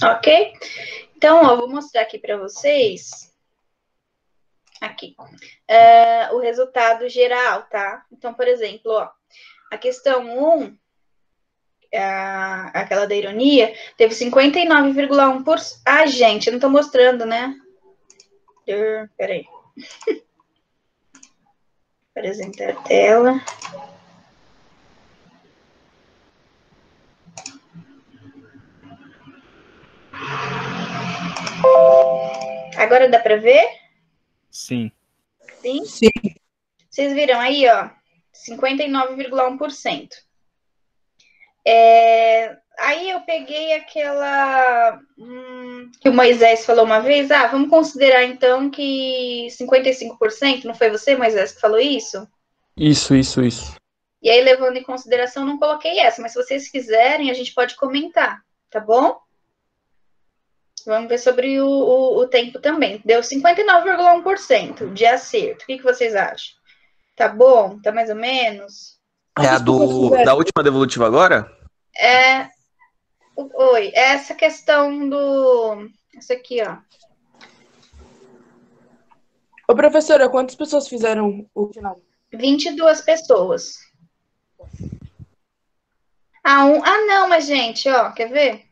Ok? Então, ó, eu vou mostrar aqui para vocês, aqui, o resultado geral, tá? Então, por exemplo, ó, a questão 1, aquela da ironia, teve 59,1%. Ah, gente, eu não tô mostrando, né? Peraí. Apresentar a tela. Agora dá para ver? Sim. Sim? Sim. Vocês viram aí, ó, 59,1%. Aí eu peguei aquela que o Moisés falou uma vez, vamos considerar então que 55%, não foi você, Moisés, que falou isso? Isso. E aí, levando em consideração, não coloquei essa, mas se vocês quiserem, a gente pode comentar, tá bom? Vamos ver sobre o tempo também. Deu 59,1% de acerto. O que vocês acham? Tá bom? Tá mais ou menos? É a da última devolutiva agora? Oi, essa questão do... Essa aqui, ó. Ô, professora, quantas pessoas fizeram o final? 22 pessoas. Não, mas gente, ó, quer ver?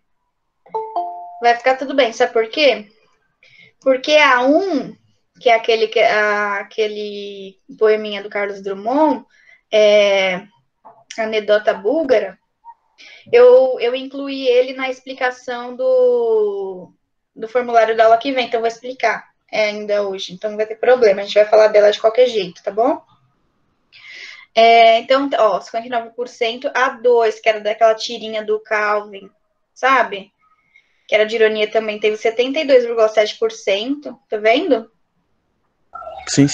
Vai ficar tudo bem, sabe por quê? Porque a 1, que é aquele poeminha do Carlos Drummond, Anedota Búlgara, eu incluí ele na explicação do formulário da aula que vem, então eu vou explicar ainda hoje, então não vai ter problema, a gente vai falar dela de qualquer jeito, tá bom? Então, ó, 59%, a 2, que era daquela tirinha do Calvin, sabe? Que era de ironia também, teve 72,7%, tá vendo? Sim.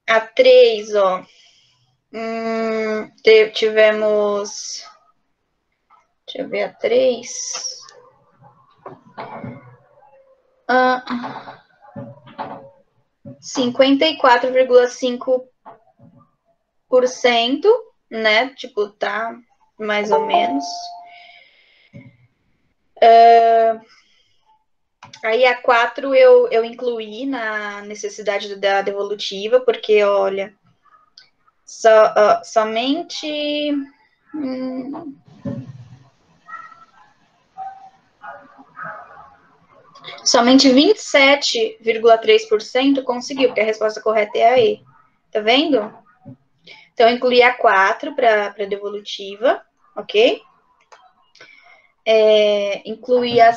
A 3, ó, tivemos, deixa eu ver a 3, 54,5%, né? Tipo, tá mais ou menos. Aí a 4 eu incluí na necessidade da devolutiva, porque, olha, somente... Somente 27,3% conseguiu, porque a resposta correta é a E. Tá vendo? Então, eu incluí a 4 para devolutiva, ok? Incluí a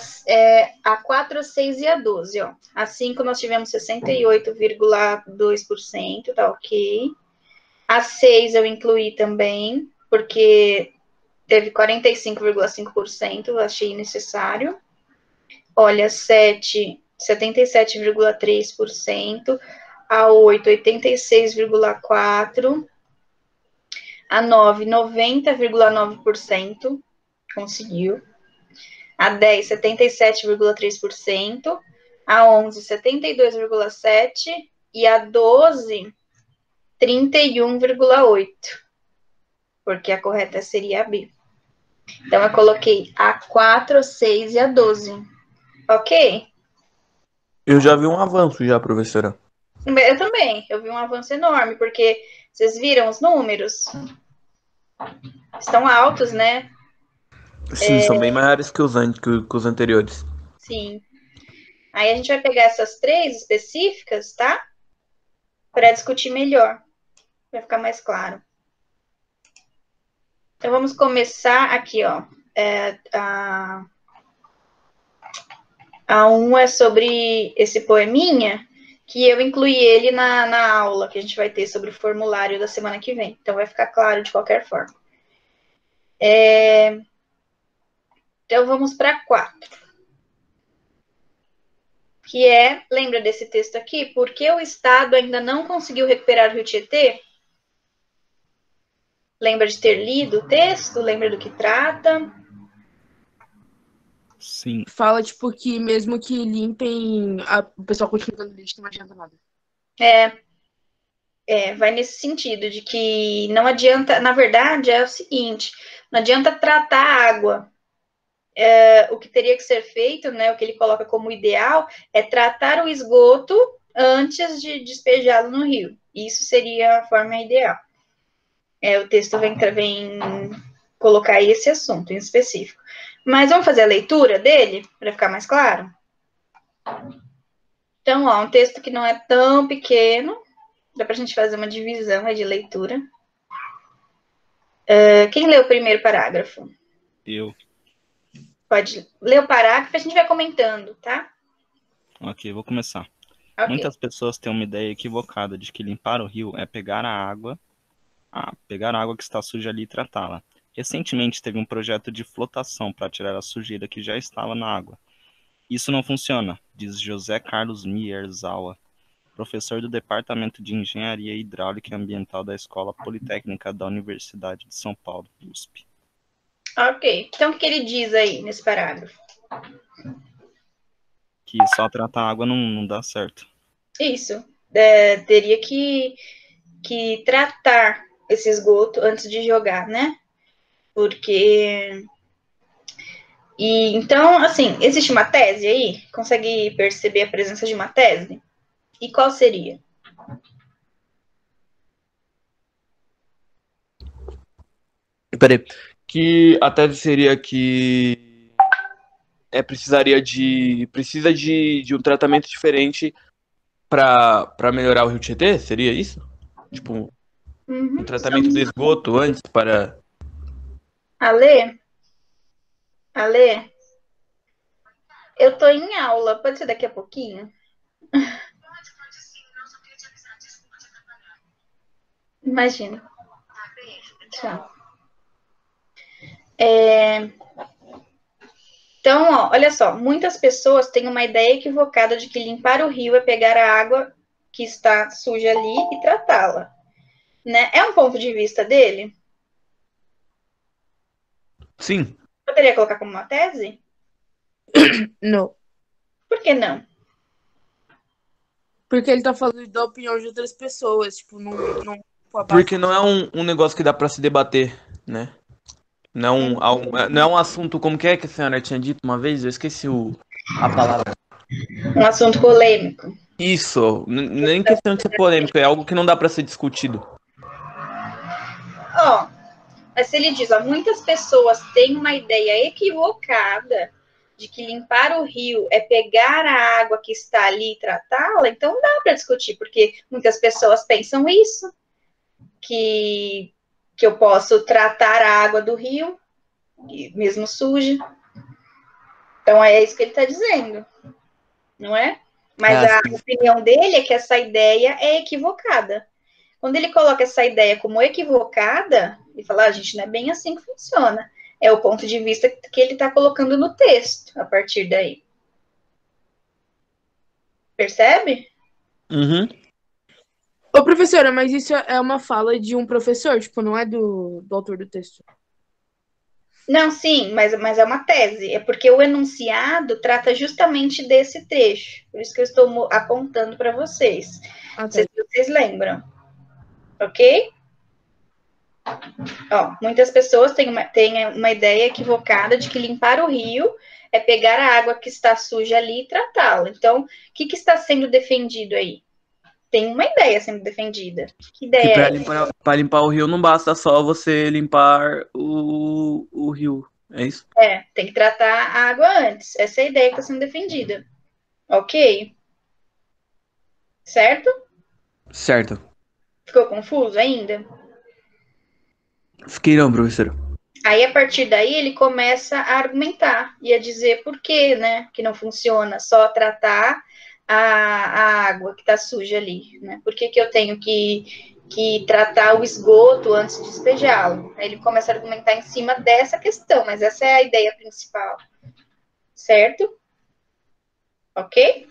4, a 6 e a 12, ó. A 5 nós tivemos 68,2%, tá ok. A 6 eu incluí também, porque teve 45,5%, eu achei necessário. Olha, 7, 77,3%. A 8, 86,4%. A 9, 90,9%. Conseguiu. A 10, 77,3%. A 11, 72,7%. E a 12, 31,8%. Porque a correta seria a B. Então, eu coloquei a 4, a 6 e a 12. Ok? Eu já vi um avanço já, professora. Eu também. Eu vi um avanço enorme, porque vocês viram os números? Estão altos, né? Sim, são bem maiores que os anteriores. Sim. Aí a gente vai pegar essas 3 específicas, tá? Para discutir melhor. Vai ficar mais claro. Então, vamos começar aqui, ó. A 1 é sobre esse poeminha, que eu incluí ele na aula que a gente vai ter sobre o formulário da semana que vem. Então, vai ficar claro de qualquer forma. Então, vamos para 4. Que lembra desse texto aqui? Por que o Estado ainda não conseguiu recuperar o Rio Tietê? Lembra de ter lido o texto? Lembra do que trata? Sim. Fala, tipo, que mesmo que limpem, o pessoal continua dando lixo, não adianta nada. Vai nesse sentido, de que não adianta, na verdade, é o seguinte, não adianta tratar a água, o que teria que ser feito, né, o que ele coloca como ideal, é tratar o esgoto antes de despejá-lo no rio. Isso seria a forma ideal. O texto vem colocar esse assunto em específico. Mas vamos fazer a leitura dele, para ficar mais claro? Então, ó, um texto que não é tão pequeno, dá para a gente fazer uma divisão de leitura. Quem lê o primeiro parágrafo? Eu. Pode ler o parágrafo e a gente vai comentando, tá? Ok, vou começar. Okay. Muitas pessoas têm uma ideia equivocada de que limpar o rio é pegar a água que está suja ali e tratá-la. Recentemente teve um projeto de flotação para tirar a sujeira que já estava na água. Isso não funciona, diz José Carlos Mierzawa, professor do Departamento de Engenharia Hidráulica e Ambiental da Escola Politécnica da Universidade de São Paulo, USP. Ok. Então, o que ele diz aí nesse parágrafo? Que só tratar a água não dá certo. Isso. Teria que tratar esse esgoto antes de jogar, né? Porque... então, assim, existe uma tese aí? Consegue perceber a presença de uma tese? E qual seria? Peraí. Que a tese seria que precisa de um tratamento diferente para melhorar o Rio Tietê? Seria isso? Tipo, um tratamento do esgoto antes para... Ale, eu tô em aula, pode ser daqui a pouquinho? Imagina. Tchau. Então, ó, olha só, muitas pessoas têm uma ideia equivocada de que limpar o rio é pegar a água que está suja ali e tratá-la, né? É um ponto de vista dele? Sim. Poderia colocar como uma tese? Não. Por que não? Porque ele tá falando da opinião de outras pessoas, tipo, não Porque não é um negócio que dá pra se debater, né? Não é um assunto, como que a senhora tinha dito uma vez? Eu esqueci a palavra. Um assunto polêmico. Isso, nem questão de ser polêmico, é algo que não dá pra ser discutido. Ó, mas se ele diz, ó, muitas pessoas têm uma ideia equivocada de que limpar o rio é pegar a água que está ali e tratá-la, então dá para discutir, porque muitas pessoas pensam isso, que eu posso tratar a água do rio, mesmo suja. Então é isso que ele está dizendo, não é? Mas a opinião dele é que essa ideia é equivocada. Quando ele coloca essa ideia como equivocada, ele fala, gente, não é bem assim que funciona. É o ponto de vista que ele está colocando no texto, a partir daí. Percebe? Uhum. Ô, professora, mas isso é uma fala de um professor, tipo, não é do autor do texto. Não, sim, mas é uma tese. É porque o enunciado trata justamente desse trecho. Por isso que eu estou apontando para vocês. Não sei se vocês lembram. Ok? Ó, muitas pessoas têm uma ideia equivocada de que limpar o rio é pegar a água que está suja ali e tratá-la. Então, o que está sendo defendido aí? Tem uma ideia sendo defendida. Que ideia Que para limpar o rio não basta só você limpar o rio, é isso? Tem que tratar a água antes. Essa é a ideia que está sendo defendida. Ok? Certo? Certo. Ficou confuso ainda? Fiquei não, professor. Aí, a partir daí, ele começa a argumentar e a dizer por que, né, que não funciona só tratar a água que está suja ali, né? Por que eu tenho que tratar o esgoto antes de despejá-lo? Aí ele começa a argumentar em cima dessa questão, mas essa é a ideia principal, certo? Ok?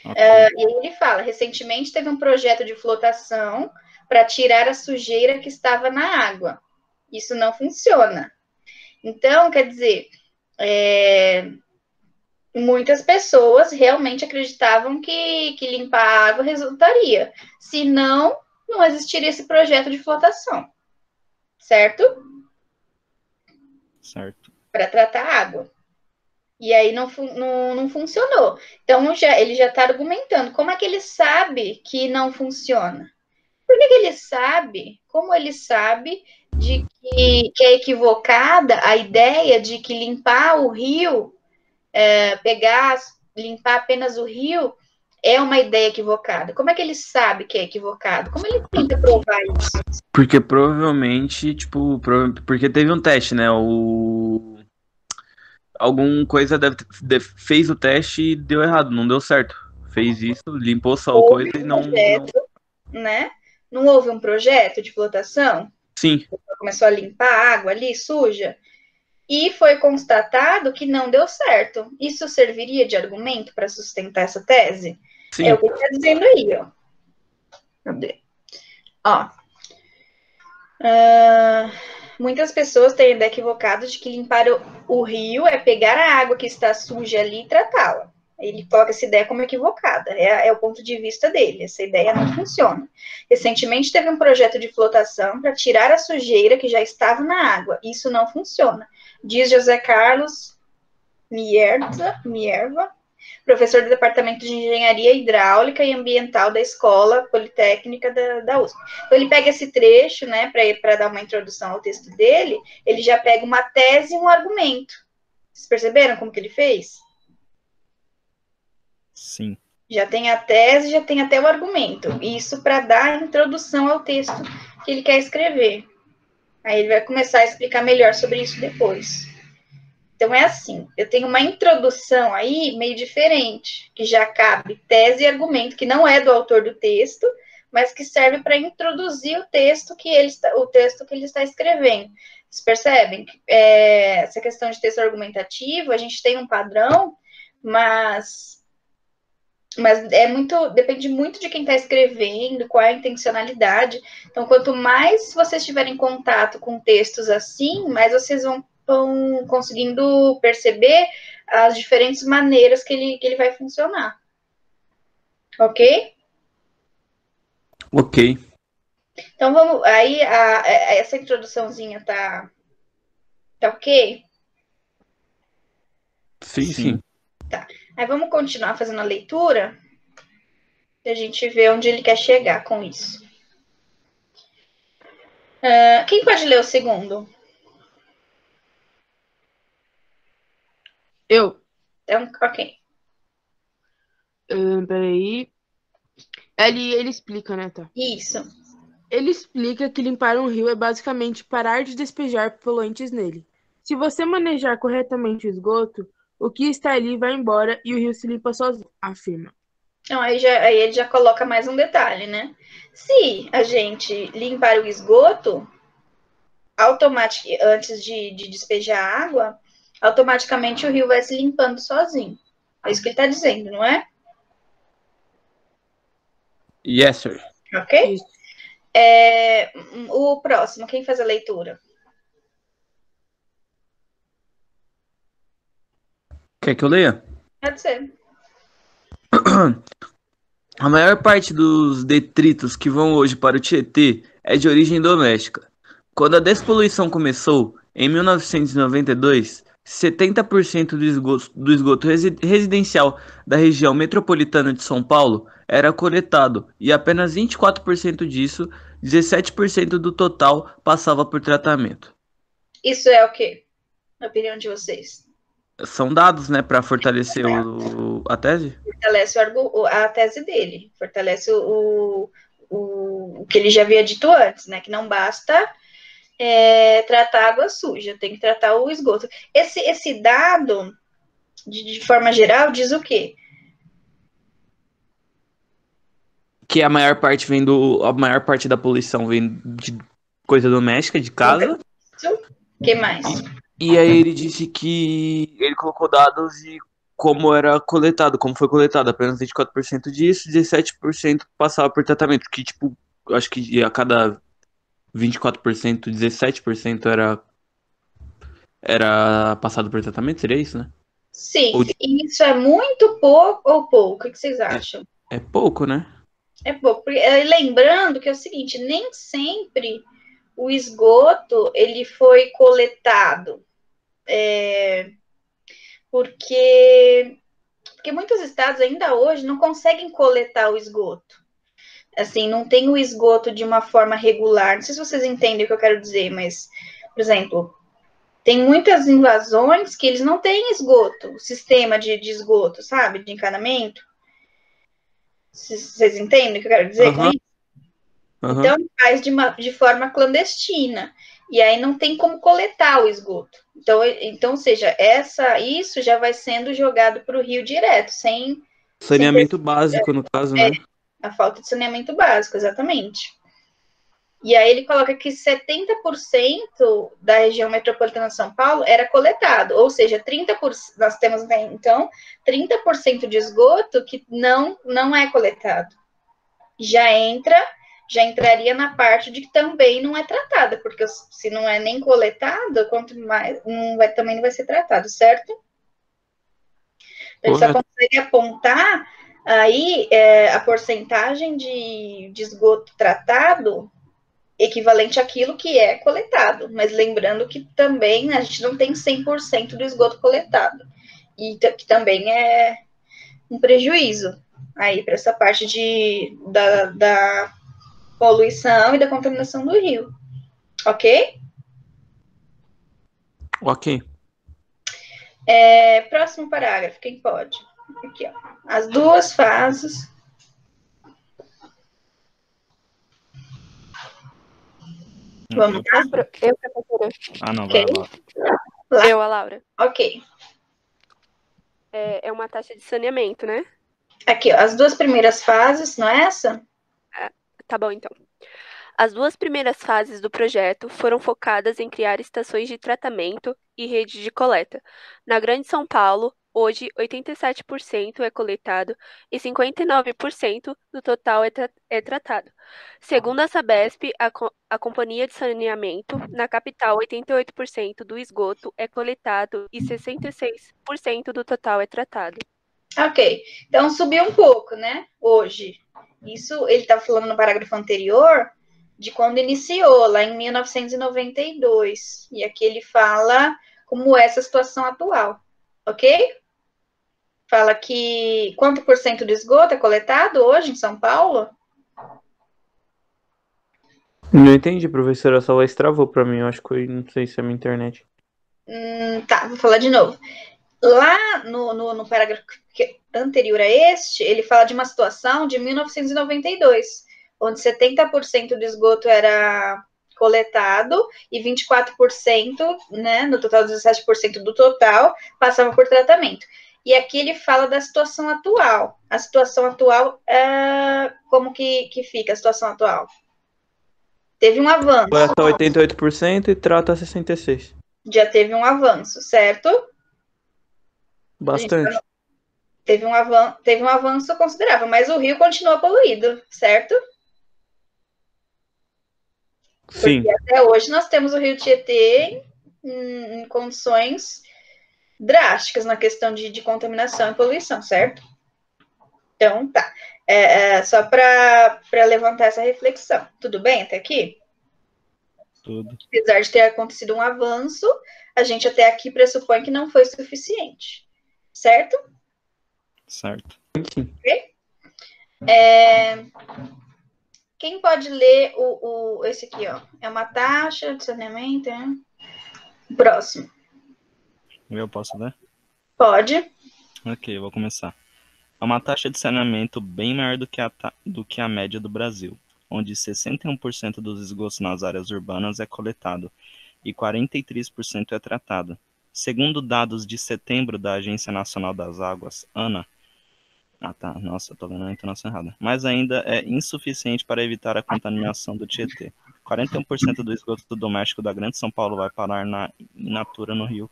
E aí ele fala, recentemente teve um projeto de flotação para tirar a sujeira que estava na água. Isso não funciona. Então, quer dizer, muitas pessoas realmente acreditavam que limpar a água resultaria. Senão, não existiria esse projeto de flotação. Certo? Certo. para tratar a água. E aí não funcionou. Então ele já está argumentando. Como é que ele sabe que não funciona? Por que ele sabe? Como ele sabe de que é equivocada a ideia de que limpar o rio, limpar apenas o rio, é uma ideia equivocada? Como é que ele sabe que é equivocado? Como ele tenta provar isso? Porque provavelmente, tipo, porque teve um teste, né? Algum coisa fez o teste e deu errado, não deu certo. Fez isso, limpou só o coisa e não. Né? Não houve um projeto de flotação? Sim. Começou a limpar a água ali, suja, e foi constatado que não deu certo. Isso serviria de argumento para sustentar essa tese? Sim. É o que ele está dizendo aí, ó. Cadê? Ó. Muitas pessoas têm a ideia equivocada de que limpar o rio é pegar a água que está suja ali e tratá-la. Ele coloca essa ideia como equivocada. É o ponto de vista dele. Essa ideia não funciona. Recentemente teve um projeto de flotação para tirar a sujeira que já estava na água. Isso não funciona. Diz José Carlos Mierva, professor do Departamento de Engenharia Hidráulica e Ambiental da Escola Politécnica da USP. Então, ele pega esse trecho, né, para dar uma introdução ao texto dele, ele já pega uma tese e um argumento. Vocês perceberam como que ele fez? Sim. Já tem a tese, já tem até o argumento. Isso para dar a introdução ao texto que ele quer escrever. Aí ele vai começar a explicar melhor sobre isso depois. Então é assim, eu tenho uma introdução aí meio diferente, que já cabe tese e argumento, que não é do autor do texto, mas que serve para introduzir o texto que ele está escrevendo. Vocês percebem? Essa questão de texto argumentativo, a gente tem um padrão, mas depende muito de quem está escrevendo, qual é a intencionalidade. Então, quanto mais vocês tiverem contato com textos assim, mais vocês vão conseguindo perceber as diferentes maneiras que ele vai funcionar. Ok? Ok. Então, vamos... Aí, essa introduçãozinha tá ok? Sim. Tá. Aí vamos continuar fazendo a leitura e a gente vê onde ele quer chegar com isso. Quem pode ler o segundo? Eu. Então, ok. Peraí. Ele explica, né, tá? Isso. Ele explica que limpar um rio é basicamente parar de despejar poluentes nele. Se você manejar corretamente o esgoto, o que está ali vai embora e o rio se limpa sozinho, afirma. Então, aí ele já coloca mais um detalhe, né? Se a gente limpar o esgoto, antes de despejar a água, automaticamente o rio vai se limpando sozinho. É isso que ele está dizendo, não é? Yes, sir. Ok? Isso. O próximo, quem faz a leitura? Quer que eu leia? Pode ser. A maior parte dos detritos que vão hoje para o Tietê é de origem doméstica. Quando a despoluição começou, em 1992, 70% do esgoto residencial da região metropolitana de São Paulo era coletado e apenas 24% disso, 17% do total, passava por tratamento. Isso é o quê? Na opinião de vocês? São dados, né, para fortalecer a tese? Fortalece a tese dele, fortalece o que ele já havia dito antes, né? Que não basta tratar água suja, tem que tratar o esgoto. Esse dado, de forma geral, diz o quê? Que a maior parte da poluição vem de coisa doméstica, de casa. O que mais? E aí ele disse que ele colocou dados e como era coletado, como foi coletado, apenas 24% disso, 17% passava por tratamento, que tipo, eu acho que a cada 24%, 17% era passado por tratamento, seria isso, né? Sim, isso é muito pouco ou pouco? O que vocês acham? É pouco, né? É pouco. Lembrando que é o seguinte, nem sempre o esgoto ele foi coletado. porque muitos estados ainda hoje não conseguem coletar o esgoto. Assim, não tem o esgoto de uma forma regular. Não sei se vocês entendem o que eu quero dizer, mas, por exemplo, tem muitas invasões que eles não têm esgoto, sistema de esgoto, sabe? De encanamento. Vocês entendem o que eu quero dizer com isso? Então, faz de forma clandestina. E aí não tem como coletar o esgoto. Então, ou seja, isso já vai sendo jogado para o rio direto, sem Saneamento básico, no caso, né? A falta de saneamento básico, exatamente. E aí ele coloca que 70% da região metropolitana de São Paulo era coletado, ou seja, 30%, nós temos, então, 30% de esgoto que não é coletado. Já entraria na parte de que também não é tratada, porque se não é nem coletado, quanto mais, também não vai ser tratado, certo? Ele só consegue apontar aí a porcentagem de esgoto tratado equivalente àquilo que é coletado, mas lembrando que também a gente não tem 100% do esgoto coletado, e que também é um prejuízo aí para essa parte da poluição e da contaminação do rio. Ok? Ok. Próximo parágrafo, quem pode? Aqui, ó. As duas fases. Vamos lá? Eu, professora. Ah, não, vai, Laura. Eu, a Laura. Ok. É uma taxa de saneamento, né? Aqui, ó, as duas primeiras fases, não é essa? Tá bom, então. As duas primeiras fases do projeto foram focadas em criar estações de tratamento e rede de coleta. Na Grande São Paulo, hoje, 87% é coletado e 59% do total é tratado. Segundo a Sabesp, a Companhia de Saneamento, na capital, 88% do esgoto é coletado e 66% do total é tratado. Ok. Então, subiu um pouco, né? Hoje. Isso, ele está falando no parágrafo anterior de quando iniciou, lá em 1992. E aqui ele fala como é essa situação atual. Ok? Fala que quanto por cento do esgoto é coletado hoje em São Paulo? Não entendi, professora. Só travou pra mim. Eu acho que não sei se é a minha internet. Tá, vou falar de novo. Lá no parágrafo anterior a este, ele fala de uma situação de 1992, onde 70% do esgoto era coletado e 24%, né, no total 17% do total, passava por tratamento. E aqui ele fala da situação atual. A situação atual, como que fica a situação atual? Teve um avanço. Coleta 88% e trata 66%. Já teve um avanço, certo? Bastante. Teve um avanço considerável, mas o rio continua poluído, certo? Sim. Porque até hoje nós temos o rio Tietê em condições drásticas na questão de contaminação e poluição, certo? Então, tá. Só para levantar essa reflexão. Tudo bem até aqui? Tudo. Apesar de ter acontecido um avanço, a gente até aqui pressupõe que não foi suficiente. Certo? Certo. Ok? Quem pode ler esse aqui, ó? É uma taxa de saneamento, né? Próximo. Eu posso ler? Pode. Ok, eu vou começar. É uma taxa de saneamento bem maior do que a média do Brasil, onde 61% dos esgotos nas áreas urbanas é coletado e 43% é tratado. Segundo dados de setembro da Agência Nacional das Águas, ANA, nossa, tô vendo a entonação errada, mas ainda é insuficiente para evitar a contaminação do Tietê. 41% do esgoto doméstico da Grande São Paulo vai parar in natura no rio,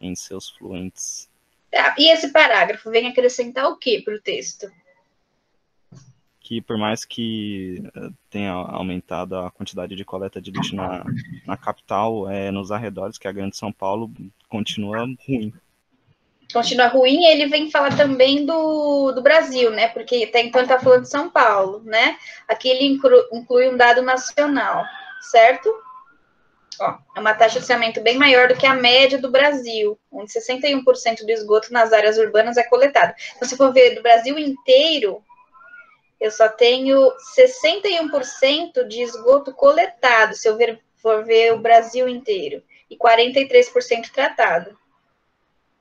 em seus fluentes. E esse parágrafo vem acrescentar o que para o texto? Que por mais que tenha aumentado a quantidade de coleta de lixo na capital, nos arredores, que é a Grande São Paulo, continua ruim. Continua ruim, e ele vem falar também do Brasil, né? Porque até então ele está falando de São Paulo, né? Aqui ele inclui um dado nacional, certo? Ó, é uma taxa de saneamento bem maior do que a média do Brasil, onde 61% do esgoto nas áreas urbanas é coletado. Então, se for ver do Brasil inteiro, eu só tenho 61% de esgoto coletado, se eu for ver o Brasil inteiro, e 43% tratado,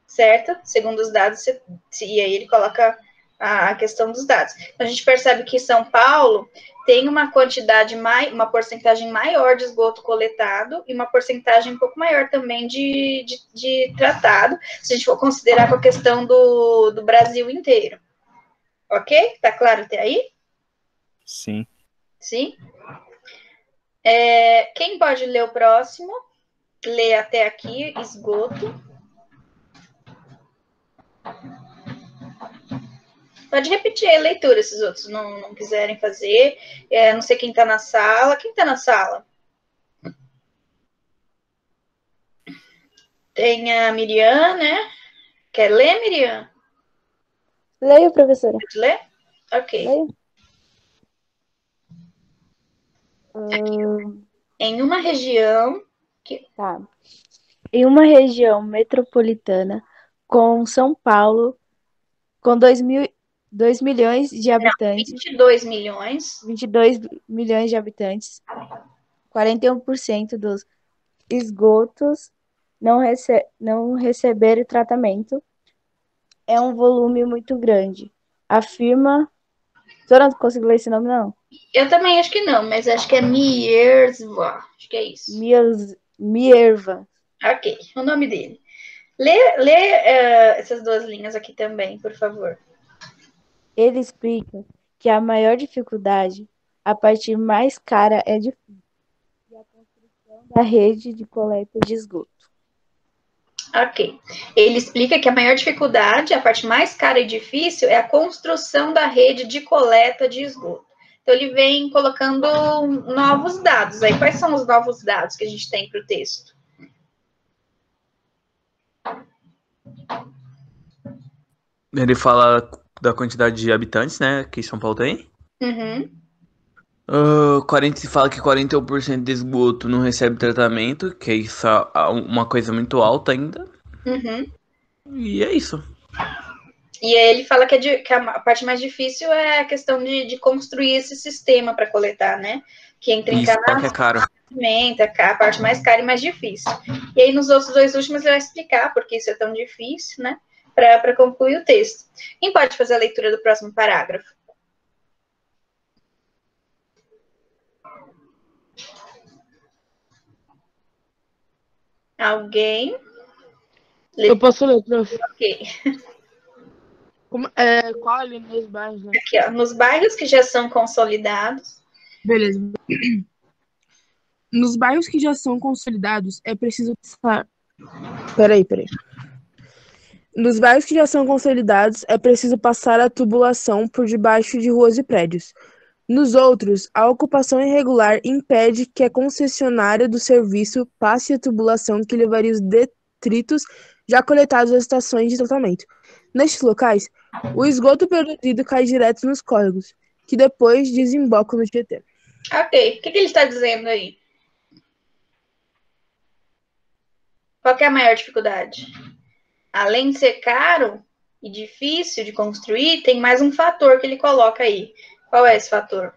certo? Segundo os dados, e aí ele coloca a questão dos dados. Então, a gente percebe que São Paulo tem uma porcentagem maior de esgoto coletado e uma porcentagem um pouco maior também de tratado, se a gente for considerar com a questão do Brasil inteiro. Ok? Tá claro até aí? Sim. Sim? Quem pode ler o próximo? Ler até aqui, esgoto. Pode repetir a leitura, se os outros não quiserem fazer. Não sei quem está na sala. Quem está na sala? Tem a Miriam, né? Quer ler, Miriam? Leio, professora. Pode ler? Ok. Leio. Em uma região... Tá. Em uma região metropolitana com São Paulo, com 2 milhões de habitantes, 22 milhões. 22 milhões de habitantes, 41% dos esgotos não receberam tratamento. É um volume muito grande. Afirma... Eu não consigo ler esse nome, não. Eu também acho que não, mas acho que é Mierva. Acho que é isso. Mierva. Ok, o nome dele. Lê essas duas linhas aqui também, por favor. Ele explica que a maior dificuldade, a parte mais cara é difícil, e a construção da rede de coleta de esgoto. Ok. Ele explica que a maior dificuldade, a parte mais cara e difícil, é a construção da rede de coleta de esgoto. Então, ele vem colocando novos dados. Aí, quais são os novos dados que a gente tem para o texto? Ele fala da quantidade de habitantes, né, que São Paulo tem. Uhum. Fala que 41% de esgoto não recebe tratamento, que isso é uma coisa muito alta ainda. Uhum. E é isso. E aí ele fala que a parte mais difícil é a questão de construir esse sistema para coletar, né? Que entra em Isso, fala que é caro. a parte mais cara e mais difícil. E aí nos outros dois últimos ele vai explicar por que isso é tão difícil, né? Para concluir o texto. Quem pode fazer a leitura do próximo parágrafo? Alguém? Eu posso ler, prof. Ok. Qual ali nos bairros, né? Aqui, ó, nos bairros que já são consolidados. Beleza. Nos bairros que já são consolidados, é preciso passar... Peraí. Nos bairros que já são consolidados, é preciso passar a tubulação por debaixo de ruas e prédios. Nos outros, a ocupação irregular impede que a concessionária do serviço passe a tubulação que levaria os detritos já coletados às estações de tratamento. Nestes locais, o esgoto produzido cai direto nos córregos, que depois desembocam no Tietê. Ok, o que ele está dizendo aí? Qual que é a maior dificuldade? Além de ser caro e difícil de construir, tem mais um fator que ele coloca aí. Qual é esse fator?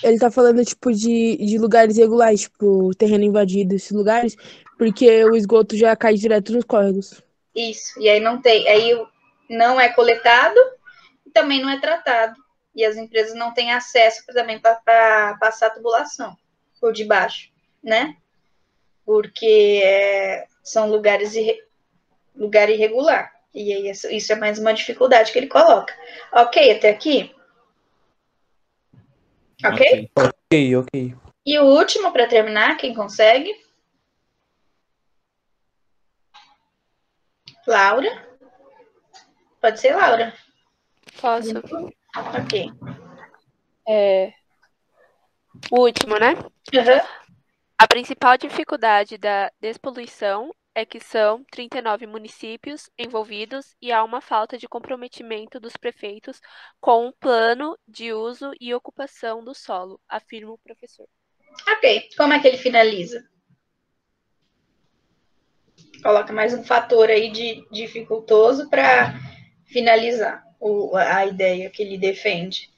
Ele tá falando, tipo, de lugares irregulares, tipo, terreno invadido, esses lugares, porque o esgoto já cai direto nos córregos. Isso, e aí não é coletado e também não é tratado. E as empresas não têm acesso também para passar a tubulação por debaixo, né? Porque são lugar irregular. E aí isso é mais uma dificuldade que ele coloca. Ok, até aqui? Ok? Ok. E o último, para terminar, quem consegue? Laura? Pode ser Laura. Posso? Ok. O último, né? Uhum. A principal dificuldade da despoluição é que são 39 municípios envolvidos e há uma falta de comprometimento dos prefeitos com um plano de uso e ocupação do solo, afirma o professor. Ok, como é que ele finaliza? Coloca mais um fator aí de dificultoso para finalizar a ideia que ele defende.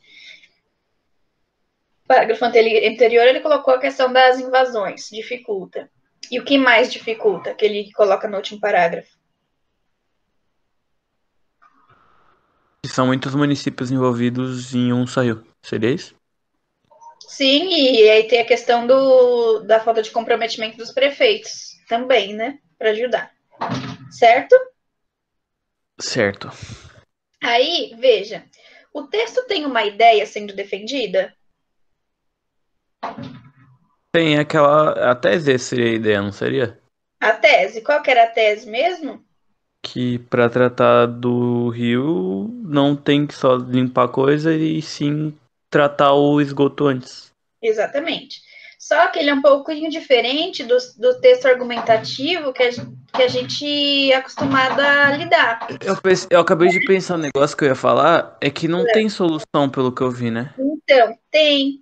No parágrafo anterior, ele colocou a questão das invasões, dificulta. E o que mais dificulta, que ele coloca no último parágrafo? São muitos municípios envolvidos em um só rio. Seria isso? Sim, e aí tem a questão da falta de comprometimento dos prefeitos também, né? Para ajudar. Certo? Certo. Aí, veja, o texto tem uma ideia sendo defendida? Tem aquela. A tese seria a ideia, não seria? A tese, qual que era a tese mesmo? Que para tratar do rio não tem que só limpar coisa e sim tratar o esgoto antes. Exatamente. Só que ele é um pouquinho diferente do texto argumentativo que a gente é acostumado a lidar. Eu acabei de pensar um negócio que eu ia falar, é que não tem solução pelo que eu vi, né? Então, tem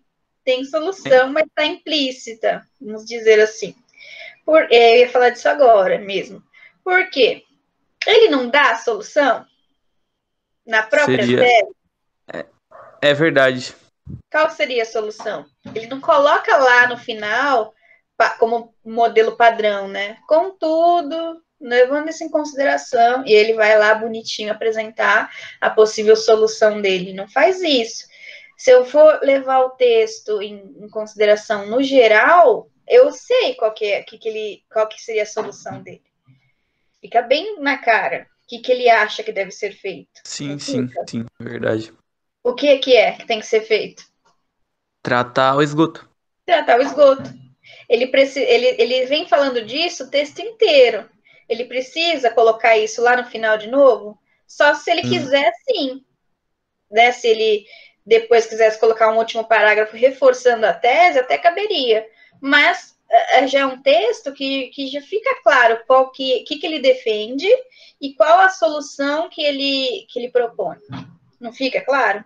solução, mas está implícita, vamos dizer assim. Eu ia falar disso agora mesmo. Por quê? Ele não dá a solução na própria Seria. tese? É verdade. Qual seria a solução? Ele não coloca lá no final como modelo padrão, né? Contudo, levando isso em consideração, e ele vai lá bonitinho apresentar a possível solução dele. Não faz isso. Se eu for levar o texto em consideração no geral, eu sei qual que seria a solução dele. Fica bem na cara o que ele acha que deve ser feito. Sim, é verdade. O que é que tem que ser feito? Tratar o esgoto. Tratar o esgoto. Ele vem falando disso o texto inteiro. Ele precisa colocar isso lá no final de novo? Só se ele quiser, sim. Né? Se ele depois quisesse colocar um último parágrafo reforçando a tese, até caberia. Mas já é um texto que já fica claro qual que ele defende e qual a solução que ele propõe. Não fica claro?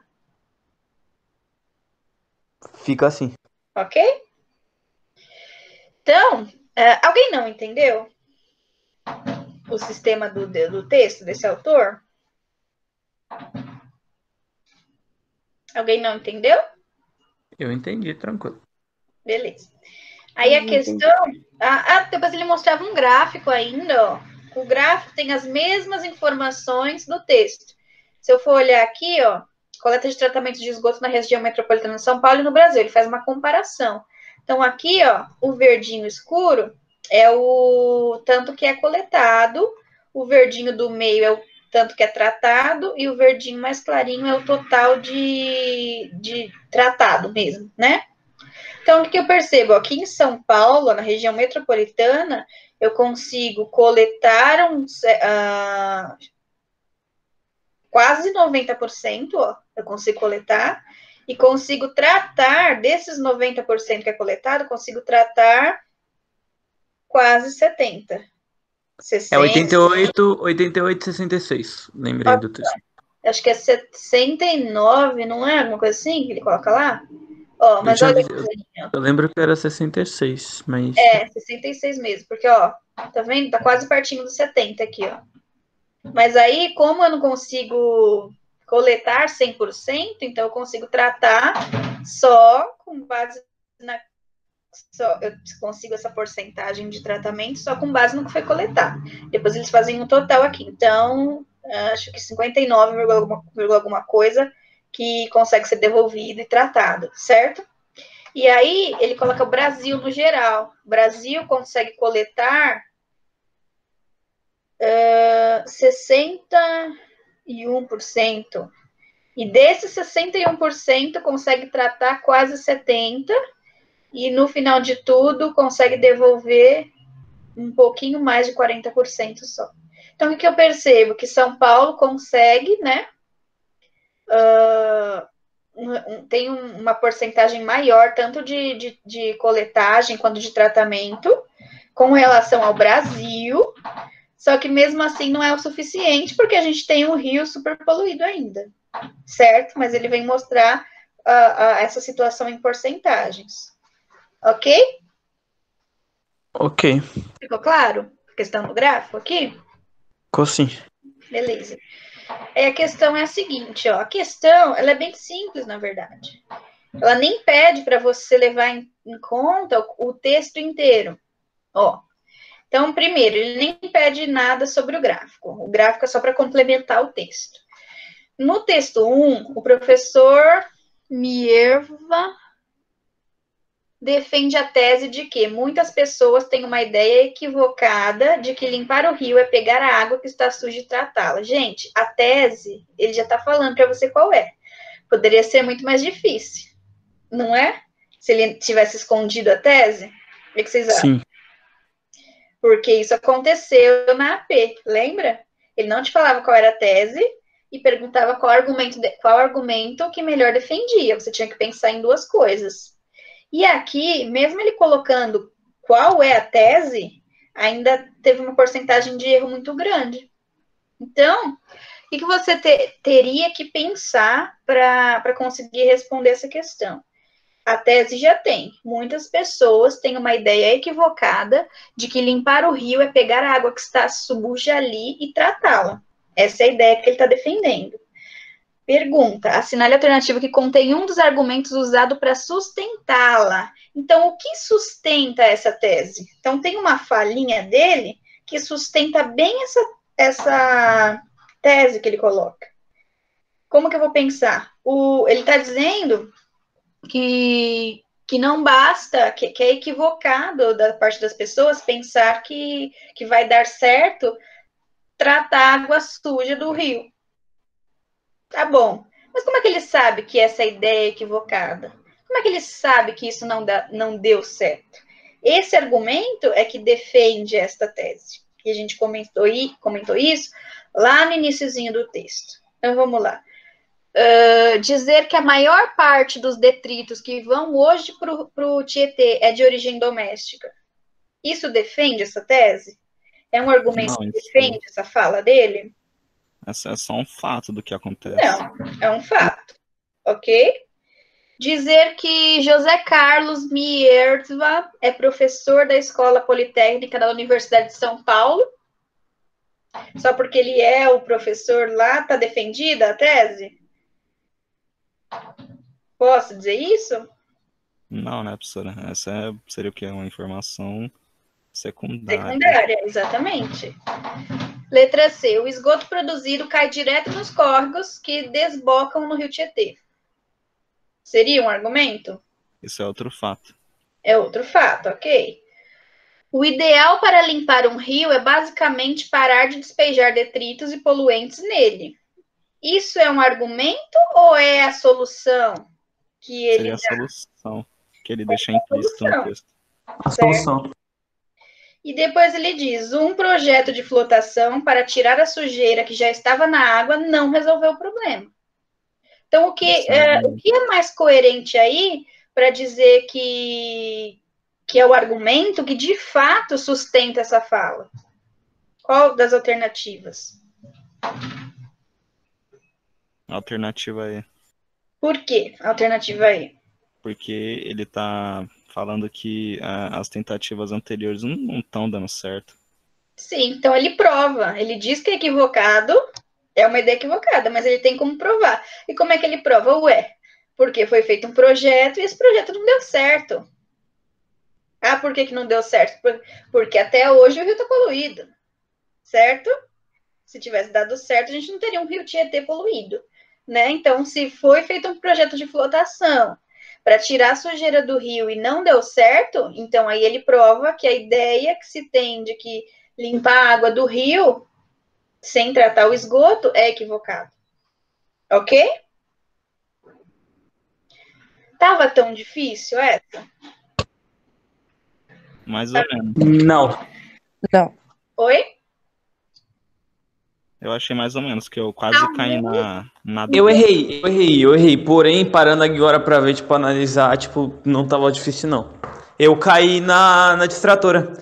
Fica assim. Ok? Então, alguém não entendeu o sistema do texto desse autor? Alguém não entendeu? Eu entendi, tranquilo. Beleza. Aí a questão... depois ele mostrava um gráfico ainda, ó. O gráfico tem as mesmas informações do texto. Se eu for olhar aqui, ó, coleta de tratamento de esgoto na região metropolitana de São Paulo e no Brasil, ele faz uma comparação. Então, aqui, ó, o verdinho escuro é o tanto que é coletado, o verdinho do meio é o tanto que é tratado, e o verdinho mais clarinho é o total de tratado mesmo, né? Então, o que eu percebo? Aqui em São Paulo, na região metropolitana, eu consigo coletar quase 90%, ó, eu consigo coletar, e consigo tratar, desses 90% que é coletado, consigo tratar quase 70%. 60%. É 88, 66. Lembrei do texto. Acho que é 69, não é? Alguma coisa assim que ele coloca lá? Ó, mas olha aqui, eu lembro que era 66, mas... 66 mesmo, porque, ó, tá vendo? Tá quase pertinho dos 70 aqui, ó. Mas aí, como eu não consigo coletar 100%, então eu consigo tratar só com base eu consigo essa porcentagem de tratamento só com base no que foi coletado. Depois eles fazem um total aqui. Então, acho que 59, alguma coisa que consegue ser devolvido e tratado, certo? E aí, ele coloca o Brasil no geral. O Brasil consegue coletar 61%. E desses 61%, consegue tratar quase 70%. E no final de tudo, consegue devolver um pouquinho mais de 40% só. Então, o que eu percebo? Que São Paulo consegue, né? Tem uma porcentagem maior, tanto de coletagem quanto de tratamento, com relação ao Brasil, Só que mesmo assim não é o suficiente, porque a gente tem um rio super poluído ainda, certo? Mas ele vem mostrar essa situação em porcentagens. Ok? Ok. Ficou claro? A questão do gráfico aqui? Ficou sim. Beleza. A questão é a seguinte, ó. A questão, ela é bem simples, na verdade. Ela nem pede para você levar em conta o texto inteiro. Ó. Então, primeiro, ele nem pede nada sobre o gráfico. O gráfico é só para complementar o texto. No texto 1, o professor Mierva defende a tese de que muitas pessoas têm uma ideia equivocada de que limpar o rio é pegar a água que está suja e tratá-la. Gente, a tese, ele já está falando para você qual é. Poderia ser muito mais difícil, não é? Se ele tivesse escondido a tese, o que vocês acham? Sim. Porque isso aconteceu na AP, lembra? Ele não te falava qual era a tese e perguntava qual argumento que melhor defendia. Você tinha que pensar em duas coisas. E aqui, mesmo ele colocando qual é a tese, ainda teve uma porcentagem de erro muito grande. Então, o que você teria que pensar para conseguir responder essa questão? A tese já tem. Muitas pessoas têm uma ideia equivocada de que limpar o rio é pegar a água que está suja ali e tratá-la. Essa é a ideia que ele está defendendo. Pergunta: assinale a alternativa que contém um dos argumentos usado para sustentá-la. Então, o que sustenta essa tese? Então, tem uma falinha dele que sustenta bem essa tese que ele coloca. Como que eu vou pensar? Ele está dizendo que não basta, que é equivocado da parte das pessoas pensar que vai dar certo tratar a água suja do rio. Tá bom, mas como é que ele sabe que essa ideia é equivocada? Como é que ele sabe que isso não deu certo? Esse argumento é que defende esta tese. E a gente comentou isso lá no iniciozinho do texto. Então, vamos lá. Dizer que a maior parte dos detritos que vão hoje para o Tietê é de origem doméstica. Isso defende essa tese? É um argumento que defende essa fala dele? Essa é só um fato do que acontece. Não, é um fato, ok? Dizer que José Carlos Mierva é professor da Escola Politécnica da Universidade de São Paulo, só porque ele é o professor lá, está defendida a tese? Posso dizer isso? Não, né, professora? Essa seria o quê? Uma informação secundária. Secundária, exatamente. Letra C. O esgoto produzido cai direto nos córregos que desbocam no rio Tietê. Seria um argumento? Isso é outro fato. É outro fato, ok. O ideal para limpar um rio é basicamente parar de despejar detritos e poluentes nele. Isso é um argumento ou é a solução que ele dá? Seria a solução que ele deixa implícito no texto. A solução. E depois ele diz, um projeto de flotação para tirar a sujeira que já estava na água não resolveu o problema. Então, o que é mais coerente aí para dizer que é o argumento que de fato sustenta essa fala? Qual das alternativas? A alternativa é... Por que a alternativa é? Porque ele está falando que as tentativas anteriores não estão dando certo. Sim, então ele prova. Ele diz que é equivocado, é uma ideia equivocada, mas ele tem como provar. E como é que ele prova? Porque foi feito um projeto e esse projeto não deu certo. Ah, por que não deu certo? Porque até hoje o rio está poluído, certo? Se tivesse dado certo, a gente não teria um rio Tietê poluído, né? Então, se foi feito um projeto de flotação para tirar a sujeira do rio e não deu certo, então aí ele prova que a ideia que se tem de que limpar a água do rio sem tratar o esgoto é equivocado. Ok? Tava tão difícil essa? Mais ou menos. Não. Oi? Eu achei mais ou menos, que eu quase caí na Eu errei. Porém, parando agora pra ver, tipo, analisar, tipo, não tava difícil, não. Eu caí na distratora.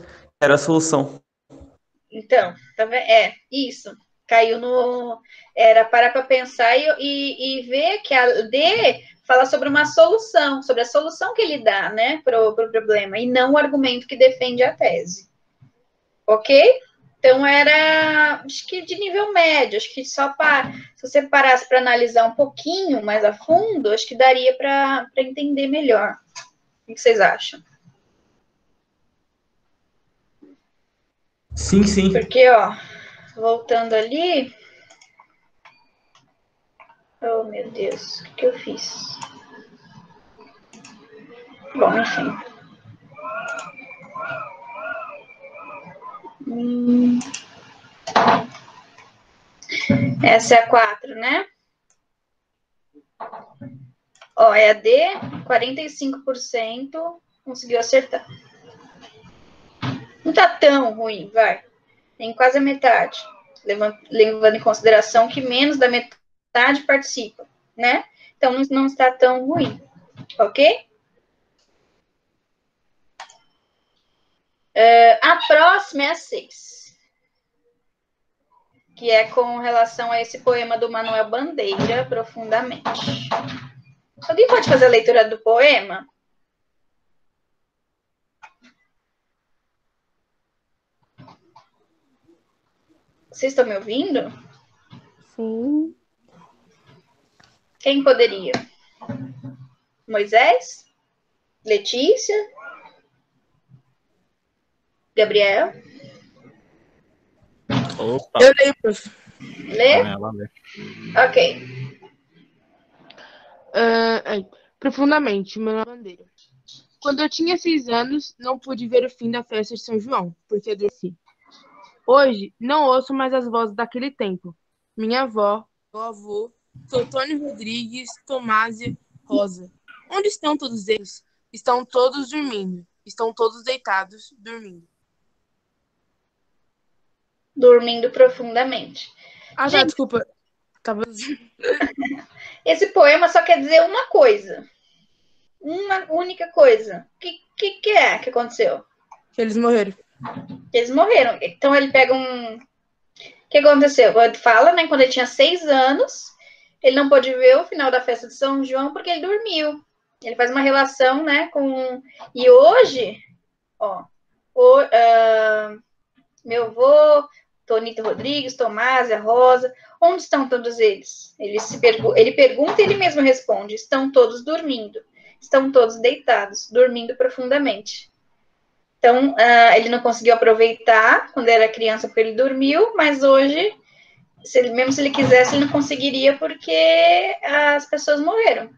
Era a solução. Então, tá vendo? Isso. Caiu no. Era parar para pensar e ver que a D fala sobre uma solução, sobre a solução que ele dá, né, para o problema, e não o argumento que defende a tese. Ok? Então, era, acho que de nível médio, acho que só para, se você parasse para analisar um pouquinho mais a fundo, acho que daria para entender melhor. O que vocês acham? Sim, sim. Porque, ó, voltando ali. Oh, meu Deus, o que eu fiz? Bom, enfim. Essa é a 4, né? Ó, é a D, 45% conseguiu acertar. Não tá tão ruim, vai. Tem quase a metade. Levando em consideração que menos da metade participa, né? Então, não está tão ruim. Ok? A próxima é a 6. Que é com relação a esse poema do Manuel Bandeira, Profundamente. Alguém pode fazer a leitura do poema? Vocês estão me ouvindo? Sim. Quem poderia? Moisés? Letícia? Gabriel? Opa, Eu leio, prof. Lê? ela lê. Ok. Profundamente, Manuel Bandeira. Quando eu tinha 6 anos, não pude ver o fim da festa de São João, porque adoeci. Hoje, não ouço mais as vozes daquele tempo. Minha avó, meu avô, Totônio Rodrigues, Tomásia, Rosa. Onde estão todos eles? Estão todos dormindo. Estão todos deitados, dormindo. Dormindo profundamente. Ah, tá, Gente, desculpa. Tava... esse poema só quer dizer uma coisa. Uma única coisa. O que é que aconteceu? Eles morreram. Eles morreram. Então ele pega um. O que aconteceu? Ele fala, né? Quando ele tinha 6 anos, ele não pôde ver o final da festa de São João porque ele dormiu. Ele faz uma relação, né? Com. E hoje, ó, meu avô, Tonito Rodrigues, Tomásia, Rosa, onde estão todos eles? Ele pergunta e ele mesmo responde: estão todos dormindo, estão todos deitados, dormindo profundamente. Então, ele não conseguiu aproveitar quando era criança porque ele dormiu, mas hoje, mesmo se ele quisesse, ele não conseguiria porque as pessoas morreram.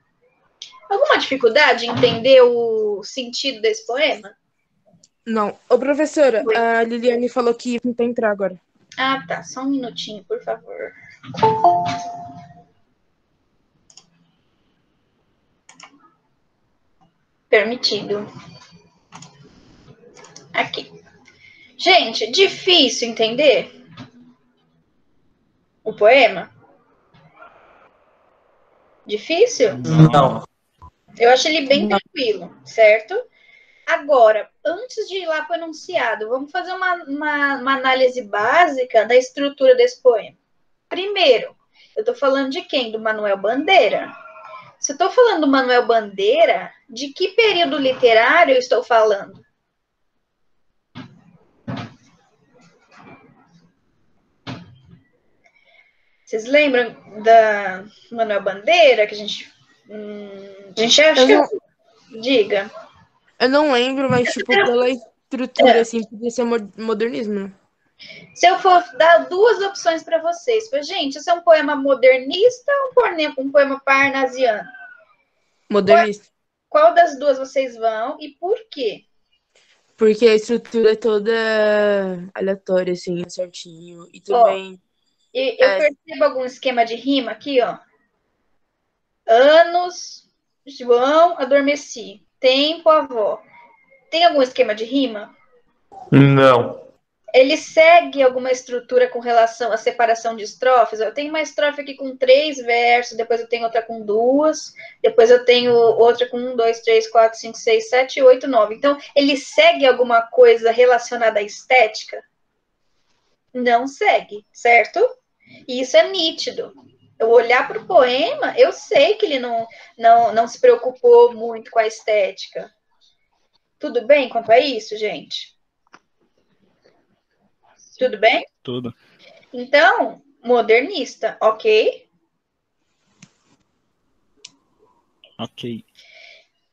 Alguma dificuldade em entender o sentido desse poema? Não. Ô, professora, Oi. a Liliane falou que ia tentar entrar agora. Ah, tá. Só um minutinho, por favor. Permitido. Aqui. Gente, difícil entender o poema? Difícil? Não. Eu acho ele bem tranquilo, certo? Agora, antes de ir lá para o enunciado, vamos fazer uma análise básica da estrutura desse poema. Primeiro, eu estou falando de quem? Do Manuel Bandeira. Se eu estou falando do Manuel Bandeira, de que período literário eu estou falando? Vocês lembram da Manuel Bandeira, que a gente acha que... Diga. Eu não lembro, mas, tipo, pela estrutura, assim, podia ser modernismo, né? Se eu for dar duas opções para vocês, gente, isso é um poema modernista ou um poema parnasiano? Modernista. Qual das duas vocês vão e por quê? Porque a estrutura é toda aleatória, assim, certinho. E também... Eu percebo algum esquema de rima aqui, ó. Anos, João, adormeci. Tempo, avó. Tem algum esquema de rima? Não. Ele segue alguma estrutura com relação à separação de estrofes? Eu tenho uma estrofe aqui com 3 versos, depois eu tenho outra com 2, depois eu tenho outra com 1, 2, 3, 4, 5, 6, 7, 8, 9. Então, ele segue alguma coisa relacionada à estética? não segue, certo? E isso é nítido. Eu olhar para o poema, eu sei que ele não se preocupou muito com a estética. Tudo bem quanto a isso, gente? Tudo bem? Tudo. Então, modernista, ok? Ok.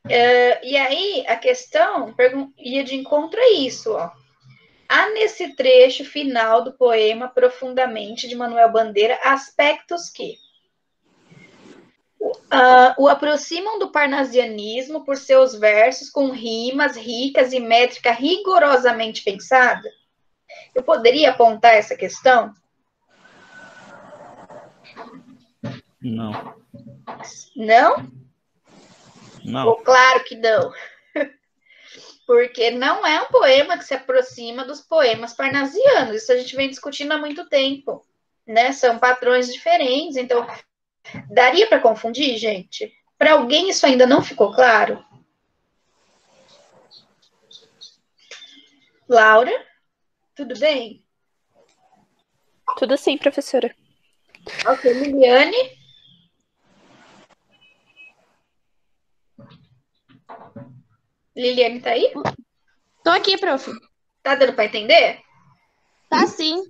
E aí, a questão ia de encontro a isso, ó. Há nesse trecho final do poema Profundamente, de Manuel Bandeira, aspectos que o aproximam do parnasianismo por seus versos com rimas ricas e métrica rigorosamente pensada? Eu poderia apontar essa questão? Não. Não? Não. Ou claro que não. Porque não é um poema que se aproxima dos poemas parnasianos. Isso a gente vem discutindo há muito tempo, né? São padrões diferentes, então daria para confundir, gente? Para alguém isso ainda não ficou claro? Laura, tudo bem? Tudo sim, professora. Ok, Liliane? Liliane tá aí? Tô aqui, prof. Tá dando para entender? Tá sim.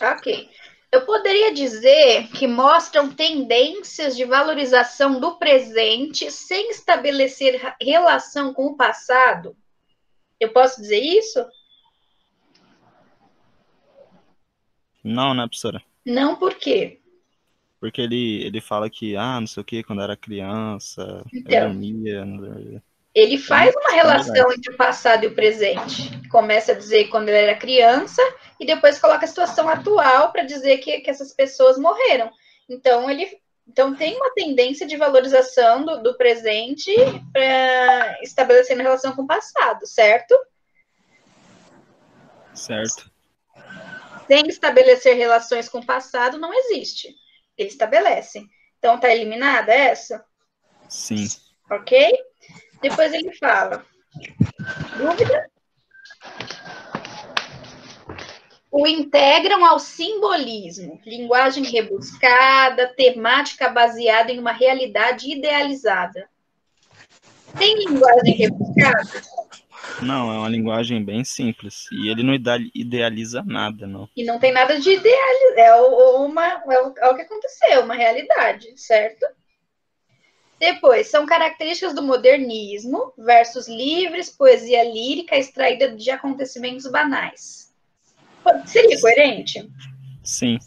Ok. Eu poderia dizer que mostram tendências de valorização do presente sem estabelecer relação com o passado? Eu posso dizer isso? Não, né, professora? Não, por quê? Porque ele fala que, não sei o que, quando era criança, eu Então, dormia, não dormia. ele faz Então, uma similar. relação entre o passado e o presente. Começa a dizer quando ele era criança e depois coloca a situação atual para dizer que essas pessoas morreram. Então tem uma tendência de valorização do presente estabelecendo relação com o passado, certo? Certo. Sem estabelecer relações com o passado, não existe. Ele estabelece. Então tá eliminada essa? Sim. Ok? Depois ele fala. Dúvida? O integram ao simbolismo, linguagem rebuscada, temática baseada em uma realidade idealizada. Tem linguagem rebuscada? Não, é uma linguagem bem simples. E ele não idealiza nada, não. E não tem nada de idealizar. É o que aconteceu, uma realidade, certo? Depois, são características do modernismo, versos livres, poesia lírica extraída de acontecimentos banais. Seria coerente? Sim.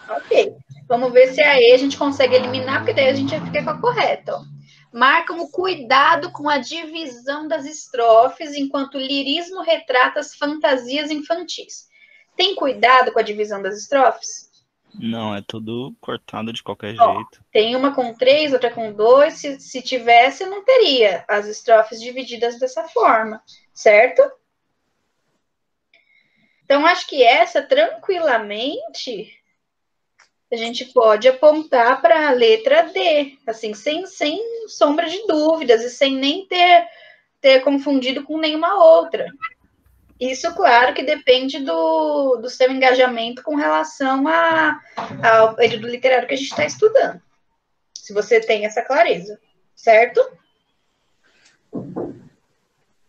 Ok. Vamos ver se aí a gente consegue eliminar, porque daí a gente vai ficar com a correta. Ó. Marcam o cuidado com a divisão das estrofes, enquanto o lirismo retrata as fantasias infantis. Tem cuidado com a divisão das estrofes? Não, é tudo cortado de qualquer Ó, jeito. tem uma com 3, outra com 2. Se tivesse, não teria as estrofes divididas dessa forma, certo? Então, acho que essa, tranquilamente, a gente pode apontar para a letra D, assim, sem sombra de dúvidas e sem nem ter confundido com nenhuma outra. Isso, claro, que depende do seu engajamento com relação ao período literário que a gente está estudando. Se você tem essa clareza, certo?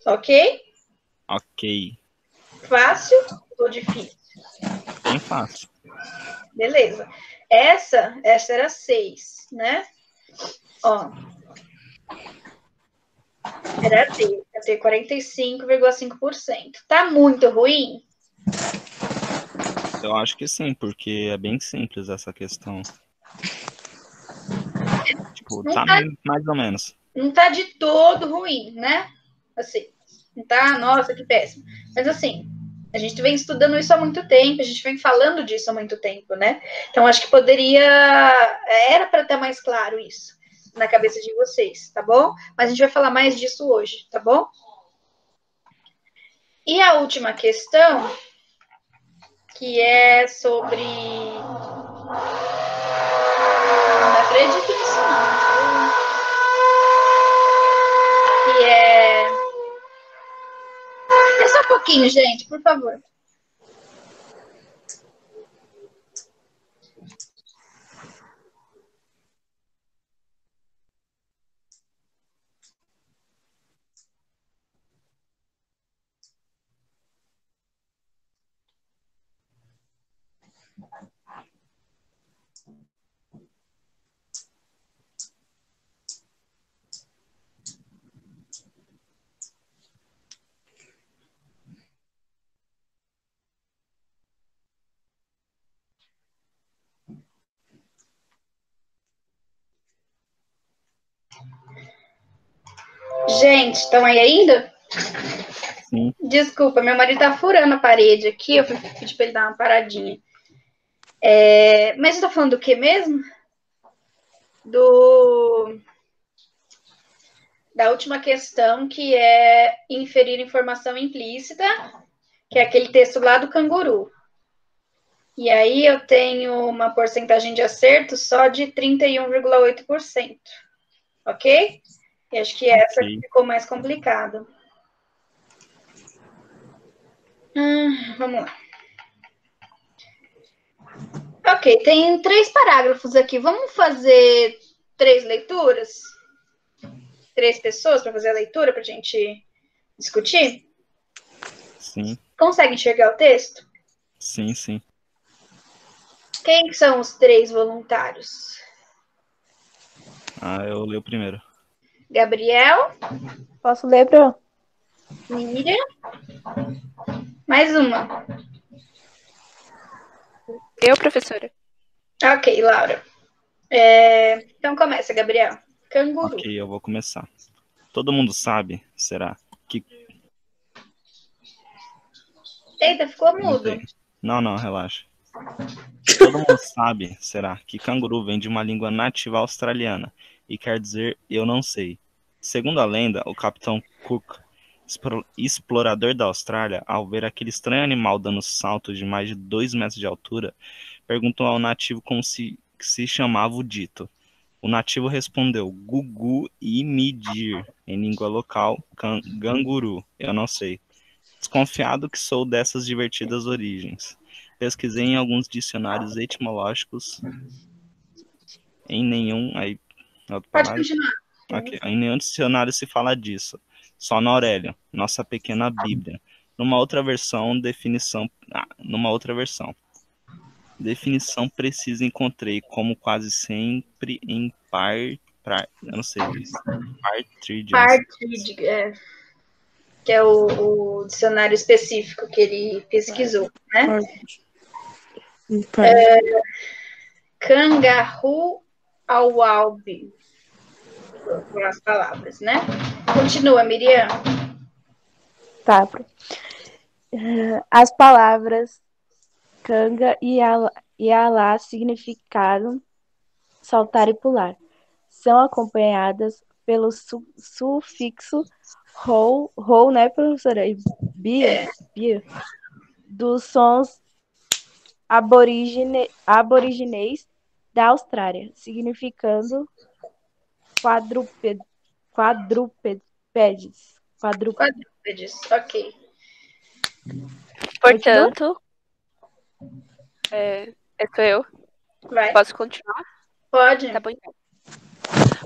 Ok? Ok. Fácil ou difícil? Bem fácil. Beleza. Essa era 6, né? Ó. Era ter 45,5%. Tá muito ruim? Eu acho que sim, porque é bem simples essa questão. Tipo, Não tá tá, mais ou menos. não tá de todo ruim, né? Assim, não tá, nossa, que péssimo. Mas assim, a gente vem estudando isso há muito tempo, a gente vem falando disso há muito tempo, né? Então acho que era para estar mais claro isso na cabeça de vocês, tá bom? Mas a gente vai falar mais disso hoje, tá bom? E a última questão, que é sobre. Não acredito nisso, não. Que é. É só um pouquinho, gente, por favor. Gente, estão aí ainda? Sim. Desculpa, meu marido tá furando a parede aqui, eu pedi pra ele dar uma paradinha. Mas você tá falando do que mesmo? Da última questão, que é inferir informação implícita, que é aquele texto lá do canguru. E aí eu tenho uma porcentagem de acerto só de 31,8%. Ok? E acho que essa Ok. ficou mais complicada. Vamos lá. Ok, tem 3 parágrafos aqui. Vamos fazer 3 leituras? 3 pessoas para fazer a leitura para a gente discutir? Sim, Consegue enxergar o texto? sim. Quem são os 3 voluntários? Eu leio primeiro. Gabriel, Posso ler, Pro? Miriam, mais uma. Eu, professora. Ok, Laura. Então começa, Gabriel. Canguru. Ok, eu vou começar. Todo mundo sabe, será, que... Eita, ficou Não mudo. tem. Não, relaxa. Todo mundo sabe, será, que canguru vem de uma língua nativa australiana e quer dizer eu não sei. Segundo a lenda, o capitão Cook, explorador da Austrália, ao ver aquele estranho animal dando saltos de mais de 2 metros de altura, perguntou ao nativo como se chamava o dito. O nativo respondeu Gugu e Midir, em língua local, Ganguru, eu não sei. Desconfiado que sou dessas divertidas origens. Pesquisei em alguns dicionários etimológicos, em nenhum. Aí, outra Pode palavra? continuar. Ok. Em nenhum dicionário se fala disso. Só na Aurélia, nossa pequena Bíblia. Numa outra versão, definição precisa encontrei, como quase sempre em eu não sei isso. Partridge, eu não sei. Partridge, que é o dicionário específico que ele pesquisou, né? Kangaroo awalbi. Foram as palavras, né? Continua, Miriam. Tá, Pro. As palavras canga e alá significado saltar e pular. São acompanhadas pelo sufixo rou, né, professora? E bia, dos sons aboriginais da Austrália, significando quadrúpedes. Quadrúpedes, ok. Portanto, sou eu. Vai. Posso continuar? Pode. Tá bom, então.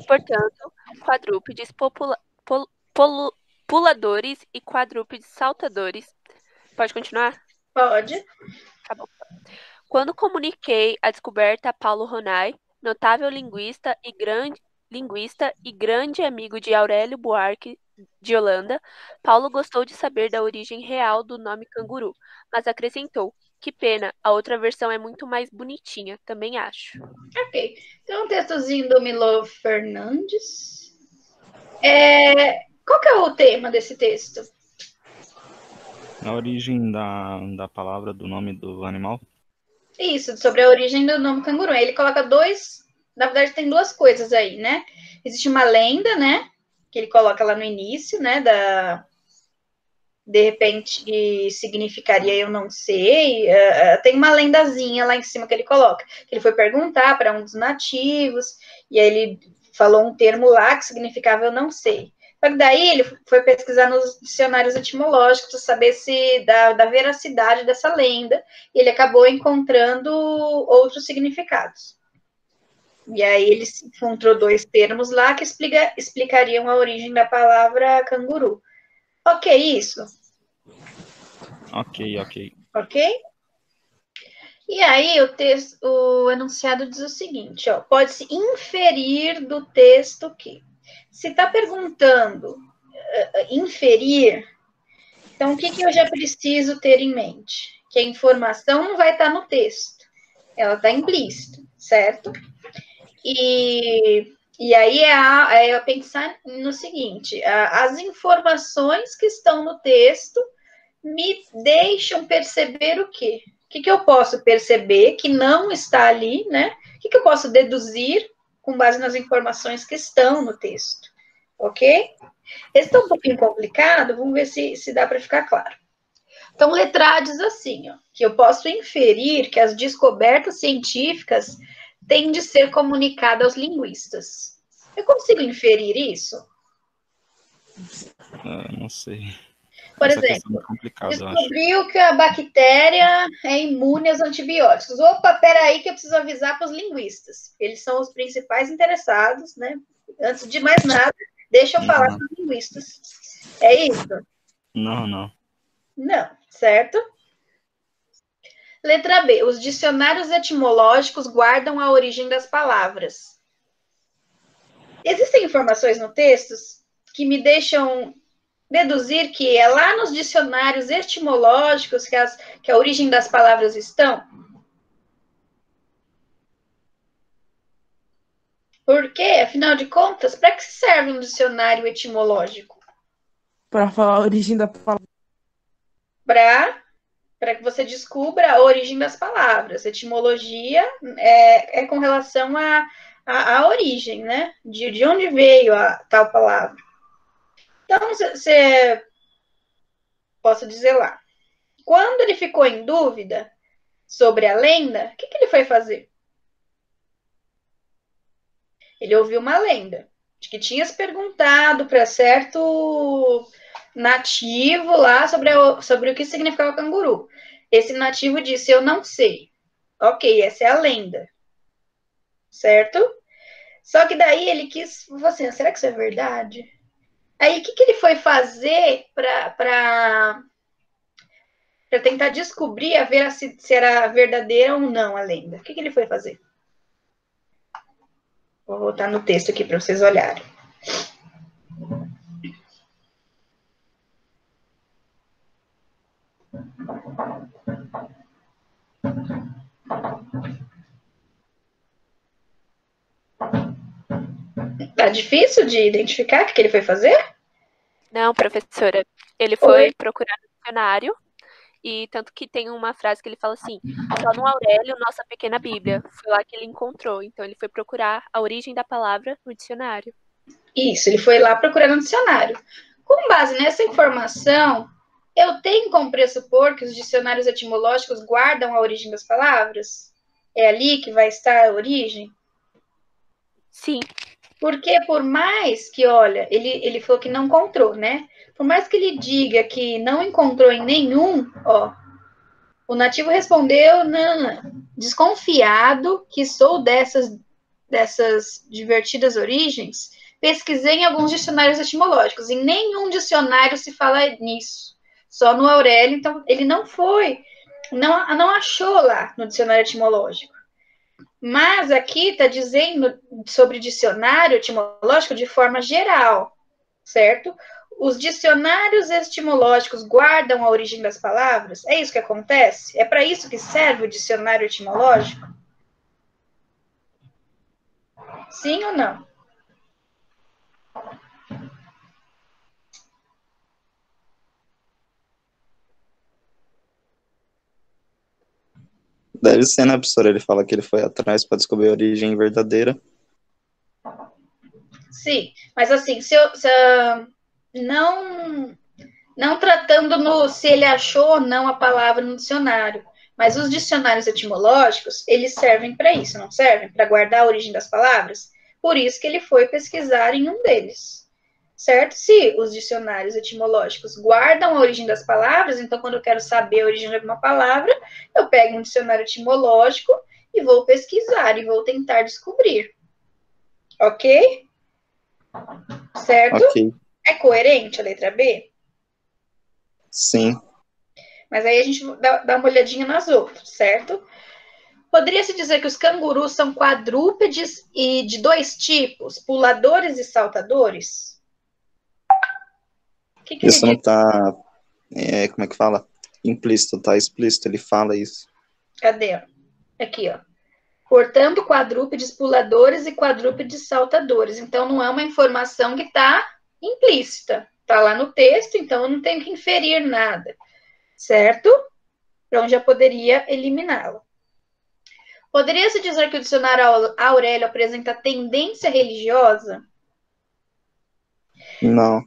Portanto, quadrúpedes puladores e quadrúpedes saltadores. Pode continuar? Pode. Tá bom. Quando comuniquei a descoberta a Paulo Ronay, notável linguista e grande amigo de Aurélio Buarque de Holanda, Paulo gostou de saber da origem real do nome canguru, mas acrescentou: que pena, a outra versão é muito mais bonitinha, também acho. Ok. Então, um textozinho do Milo Fernandes. Qual que é o tema desse texto? A origem da palavra, do nome do animal? Isso, sobre a origem do nome canguru. Ele coloca na verdade tem 2 coisas aí, né? Existe uma lenda, né? Que ele coloca lá no início, né? De repente significaria eu não sei. Tem uma lendazinha lá em cima que ele coloca. Que ele foi perguntar para um dos nativos, e aí ele falou um termo lá que significava eu não sei. Só que daí ele foi pesquisar nos dicionários etimológicos para saber se da veracidade dessa lenda, e ele acabou encontrando outros significados. E aí ele encontrou 2 termos lá que explicariam a origem da palavra canguru. Ok, isso? Ok. Ok? E aí o enunciado diz o seguinte, ó, pode-se inferir do texto que, se está perguntando inferir, então o que eu já preciso ter em mente? Que a informação não vai estar no texto, ela está implícita, certo? E aí é pensar no seguinte, as informações que estão no texto me deixam perceber o quê? O que eu posso perceber que não está ali, né? O que eu posso deduzir com base nas informações que estão no texto, ok? Esse está um pouquinho complicado, vamos ver se dá para ficar claro. Então, letra diz assim, ó, que eu posso inferir que as descobertas científicas têm de ser comunicadas aos linguistas. Eu consigo inferir isso? Não sei. Por Essa questão exemplo, é complicada, eu acho. descobriu que a bactéria é imune aos antibióticos. Opa, peraí que eu preciso avisar para os linguistas. Eles são os principais interessados, né? Antes de mais nada, deixa eu falar com os linguistas. É isso? Não. Não, certo? Letra B. Os dicionários etimológicos guardam a origem das palavras. Existem informações no texto que me deixam deduzir que é lá nos dicionários etimológicos que a origem das palavras estão? Porque, afinal de contas, para que serve um dicionário etimológico? Para falar a origem da palavra. Para que você descubra a origem das palavras. Etimologia é com relação à origem, né? De onde veio a tal palavra. Então, você posso dizer lá. Quando ele ficou em dúvida sobre a lenda, o que ele foi fazer? Ele ouviu uma lenda de que tinha se perguntado para certo nativo lá sobre o que significava canguru. Esse nativo disse, eu não sei. Ok, essa é a lenda. Certo? Só que daí ele quis, assim, será que isso é verdade? Aí o que ele foi fazer para tentar descobrir se era verdadeira ou não a lenda? O que ele foi fazer? Vou voltar no texto aqui para vocês olharem. Tá difícil de identificar o que ele foi fazer? Não, professora. Ele foi procurar no dicionário, e tanto que tem uma frase que ele fala assim, só no Aurélio, nossa pequena Bíblia. Foi lá que ele encontrou. Então, ele foi procurar a origem da palavra no dicionário. Isso, ele foi lá procurar no dicionário. Com base nessa informação, eu tenho como pressupor que os dicionários etimológicos guardam a origem das palavras? É ali que vai estar a origem? Sim. Porque por mais que, olha, ele falou que não encontrou, né? Por mais que ele diga que não encontrou em nenhum, ó, o nativo respondeu, não, desconfiado que sou dessas divertidas origens, pesquisei em alguns dicionários etimológicos. Em nenhum dicionário se fala nisso. Só no Aurélio, então ele não foi, não achou lá no dicionário etimológico. Mas aqui está dizendo sobre dicionário etimológico de forma geral, certo? Os dicionários etimológicos guardam a origem das palavras? É isso que acontece? É para isso que serve o dicionário etimológico? Sim ou não? Deve ser, né, professora? Ele fala que ele foi atrás para descobrir a origem verdadeira. Sim, mas assim, não tratando se ele achou ou não a palavra no dicionário, mas os dicionários etimológicos, eles servem para isso, não servem? Para guardar a origem das palavras? Por isso que ele foi pesquisar em um deles, certo? Se os dicionários etimológicos guardam a origem das palavras, então quando eu quero saber a origem de alguma palavra, eu pego um dicionário etimológico e vou pesquisar e vou tentar descobrir. Ok? Certo? Ok. É coerente a letra B? Sim. Mas aí a gente dá uma olhadinha nas outras, certo? Poderia-se dizer que os cangurus são quadrúpedes e de dois tipos, puladores e saltadores? O que Isso ele não diz? tá, como é que fala? Implícito, tá explícito, ele fala isso. Cadê? Aqui, ó. Portanto, quadrúpedes puladores e quadrúpedes saltadores. Então, não é uma informação que está implícita. Está lá no texto, então eu não tenho que inferir nada. Certo? Então, já poderia eliminá-la. Poderia-se dizer que o dicionário Aurélio apresenta tendência religiosa? Não,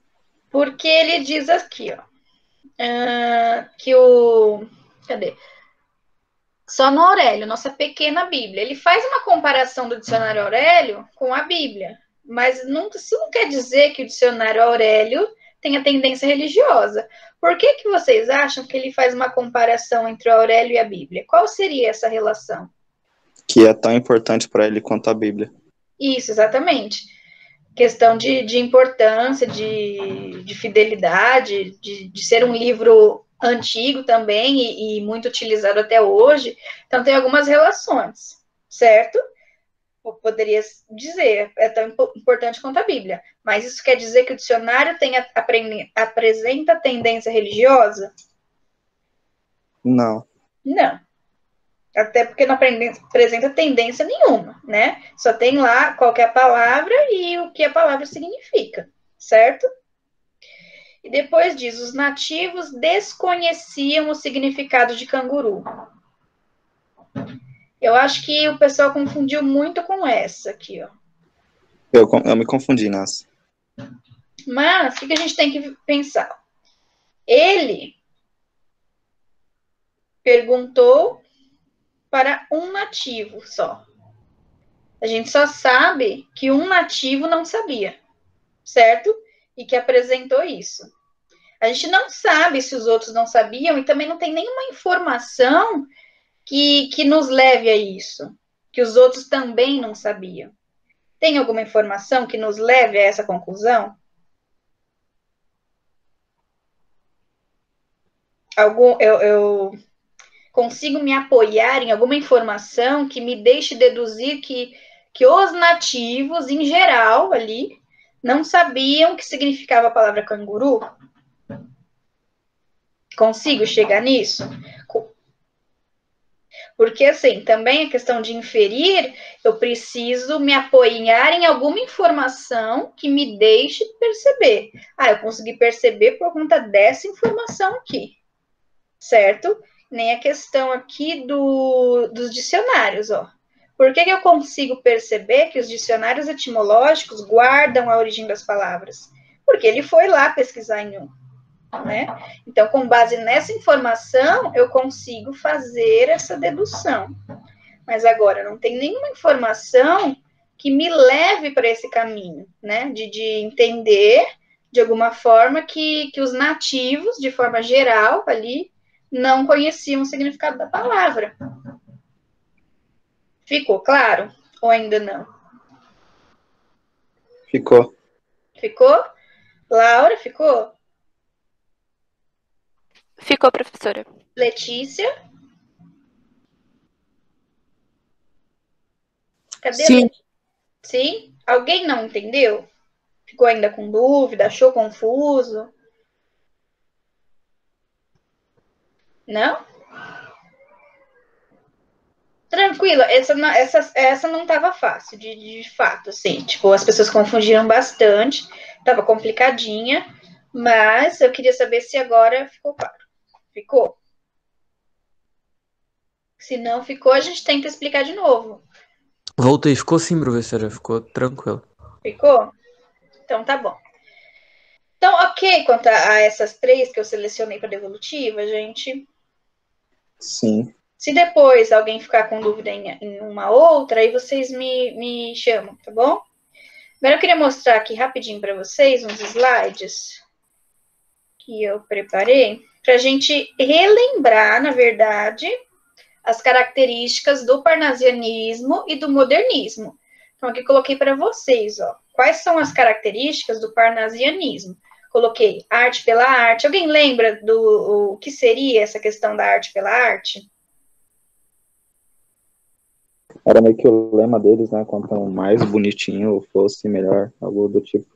Porque ele diz aqui, ó, que o... Cadê? Só no Aurélio, nossa pequena Bíblia. Ele faz uma comparação do dicionário Aurélio com a Bíblia, mas isso não quer dizer que o dicionário Aurélio tenha tendência religiosa. Por que vocês acham que ele faz uma comparação entre o Aurélio e a Bíblia? Qual seria essa relação? que é tão importante para ele quanto a Bíblia. Isso, exatamente. Questão de importância, de fidelidade, de ser um livro antigo também e muito utilizado até hoje. Então, tem algumas relações, certo? Eu poderia dizer, é tão importante quanto a Bíblia. Mas isso quer dizer que o dicionário apresenta tendência religiosa? Não, Não. Até porque não apresenta tendência nenhuma, né? Só tem lá qual que é a palavra e o que a palavra significa, certo? E depois diz, os nativos desconheciam o significado de canguru. Eu acho que o pessoal confundiu muito com essa aqui, ó. eu me confundi nessa. Mas, o que a gente tem que pensar? Ele perguntou para um nativo só. A gente só sabe que um nativo não sabia, certo? E que apresentou isso. A gente não sabe se os outros não sabiam e também não tem nenhuma informação que nos leve a isso, que os outros também não sabiam. Tem alguma informação que nos leve a essa conclusão? Eu consigo me apoiar em alguma informação que me deixe deduzir que os nativos, em geral, ali, não sabiam o que significava a palavra canguru? Consigo chegar nisso? Porque, assim, também a questão de inferir, eu preciso me apoiar em alguma informação que me deixe perceber. Eu consegui perceber por conta dessa informação aqui, certo? Nem a questão aqui dos dicionários, ó. Por que eu consigo perceber que os dicionários etimológicos guardam a origem das palavras? Porque ele foi lá pesquisar em um, né? Então, com base nessa informação, eu consigo fazer essa dedução. Mas agora, não tem nenhuma informação que me leve para esse caminho, né? De entender, de alguma forma, que os nativos, de forma geral, ali, não conheciam o significado da palavra. Ficou claro? Ou ainda não? Ficou. Ficou? Laura, ficou? Ficou, professora. Letícia? Cadê? Sim. Sim? Alguém não entendeu? Ficou ainda com dúvida? Achou confuso? Não? Tranquilo, essa não estava fácil, de fato, assim, tipo, as pessoas confundiram bastante, estava complicadinha, mas eu queria saber se agora ficou claro. Ficou? Se não ficou, a gente tenta explicar de novo. Voltei, ficou sim, professora, ficou tranquilo. Ficou? Então tá bom. Então, ok, quanto a essas três que eu selecionei para devolutiva, gente. Sim. Se depois alguém ficar com dúvida em uma outra, aí vocês me chamam, tá bom? Agora eu queria mostrar aqui rapidinho para vocês uns slides que eu preparei para a gente relembrar, na verdade, as características do parnasianismo e do modernismo. Então, aqui coloquei para vocês, ó, quais são as características do parnasianismo. Coloquei arte pela arte. Alguém lembra do que seria essa questão da arte pela arte? Era meio que o lema deles, né? Quanto mais bonitinho fosse, melhor, algo do tipo.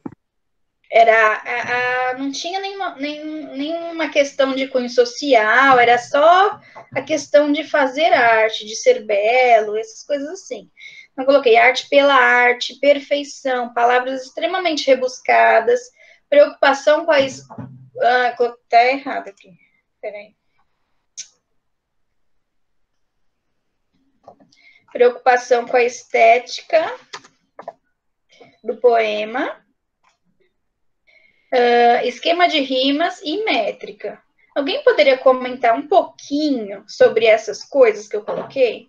Não tinha nenhuma questão de cunho social, era só a questão de fazer arte, de ser belo, essas coisas assim. Então, eu coloquei arte pela arte, perfeição, palavras extremamente rebuscadas, preocupação com tá errado aqui, peraí. Preocupação com a estética do poema, esquema de rimas e métrica. Alguém poderia comentar um pouquinho sobre essas coisas que eu coloquei?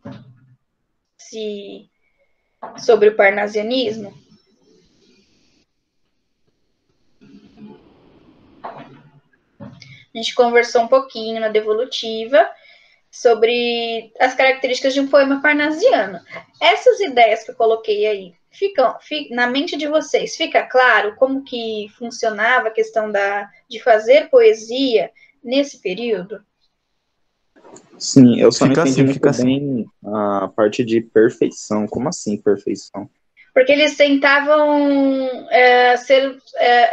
Sobre o parnasianismo? A gente conversou um pouquinho na devolutiva sobre as características de um poema parnasiano. Essas ideias que eu coloquei aí, na mente de vocês, fica claro como que funcionava a questão de fazer poesia nesse período? Sim, eu só não Fica entendi assim, muito fica assim. bem a parte de perfeição. Como assim, perfeição? Porque eles tentavam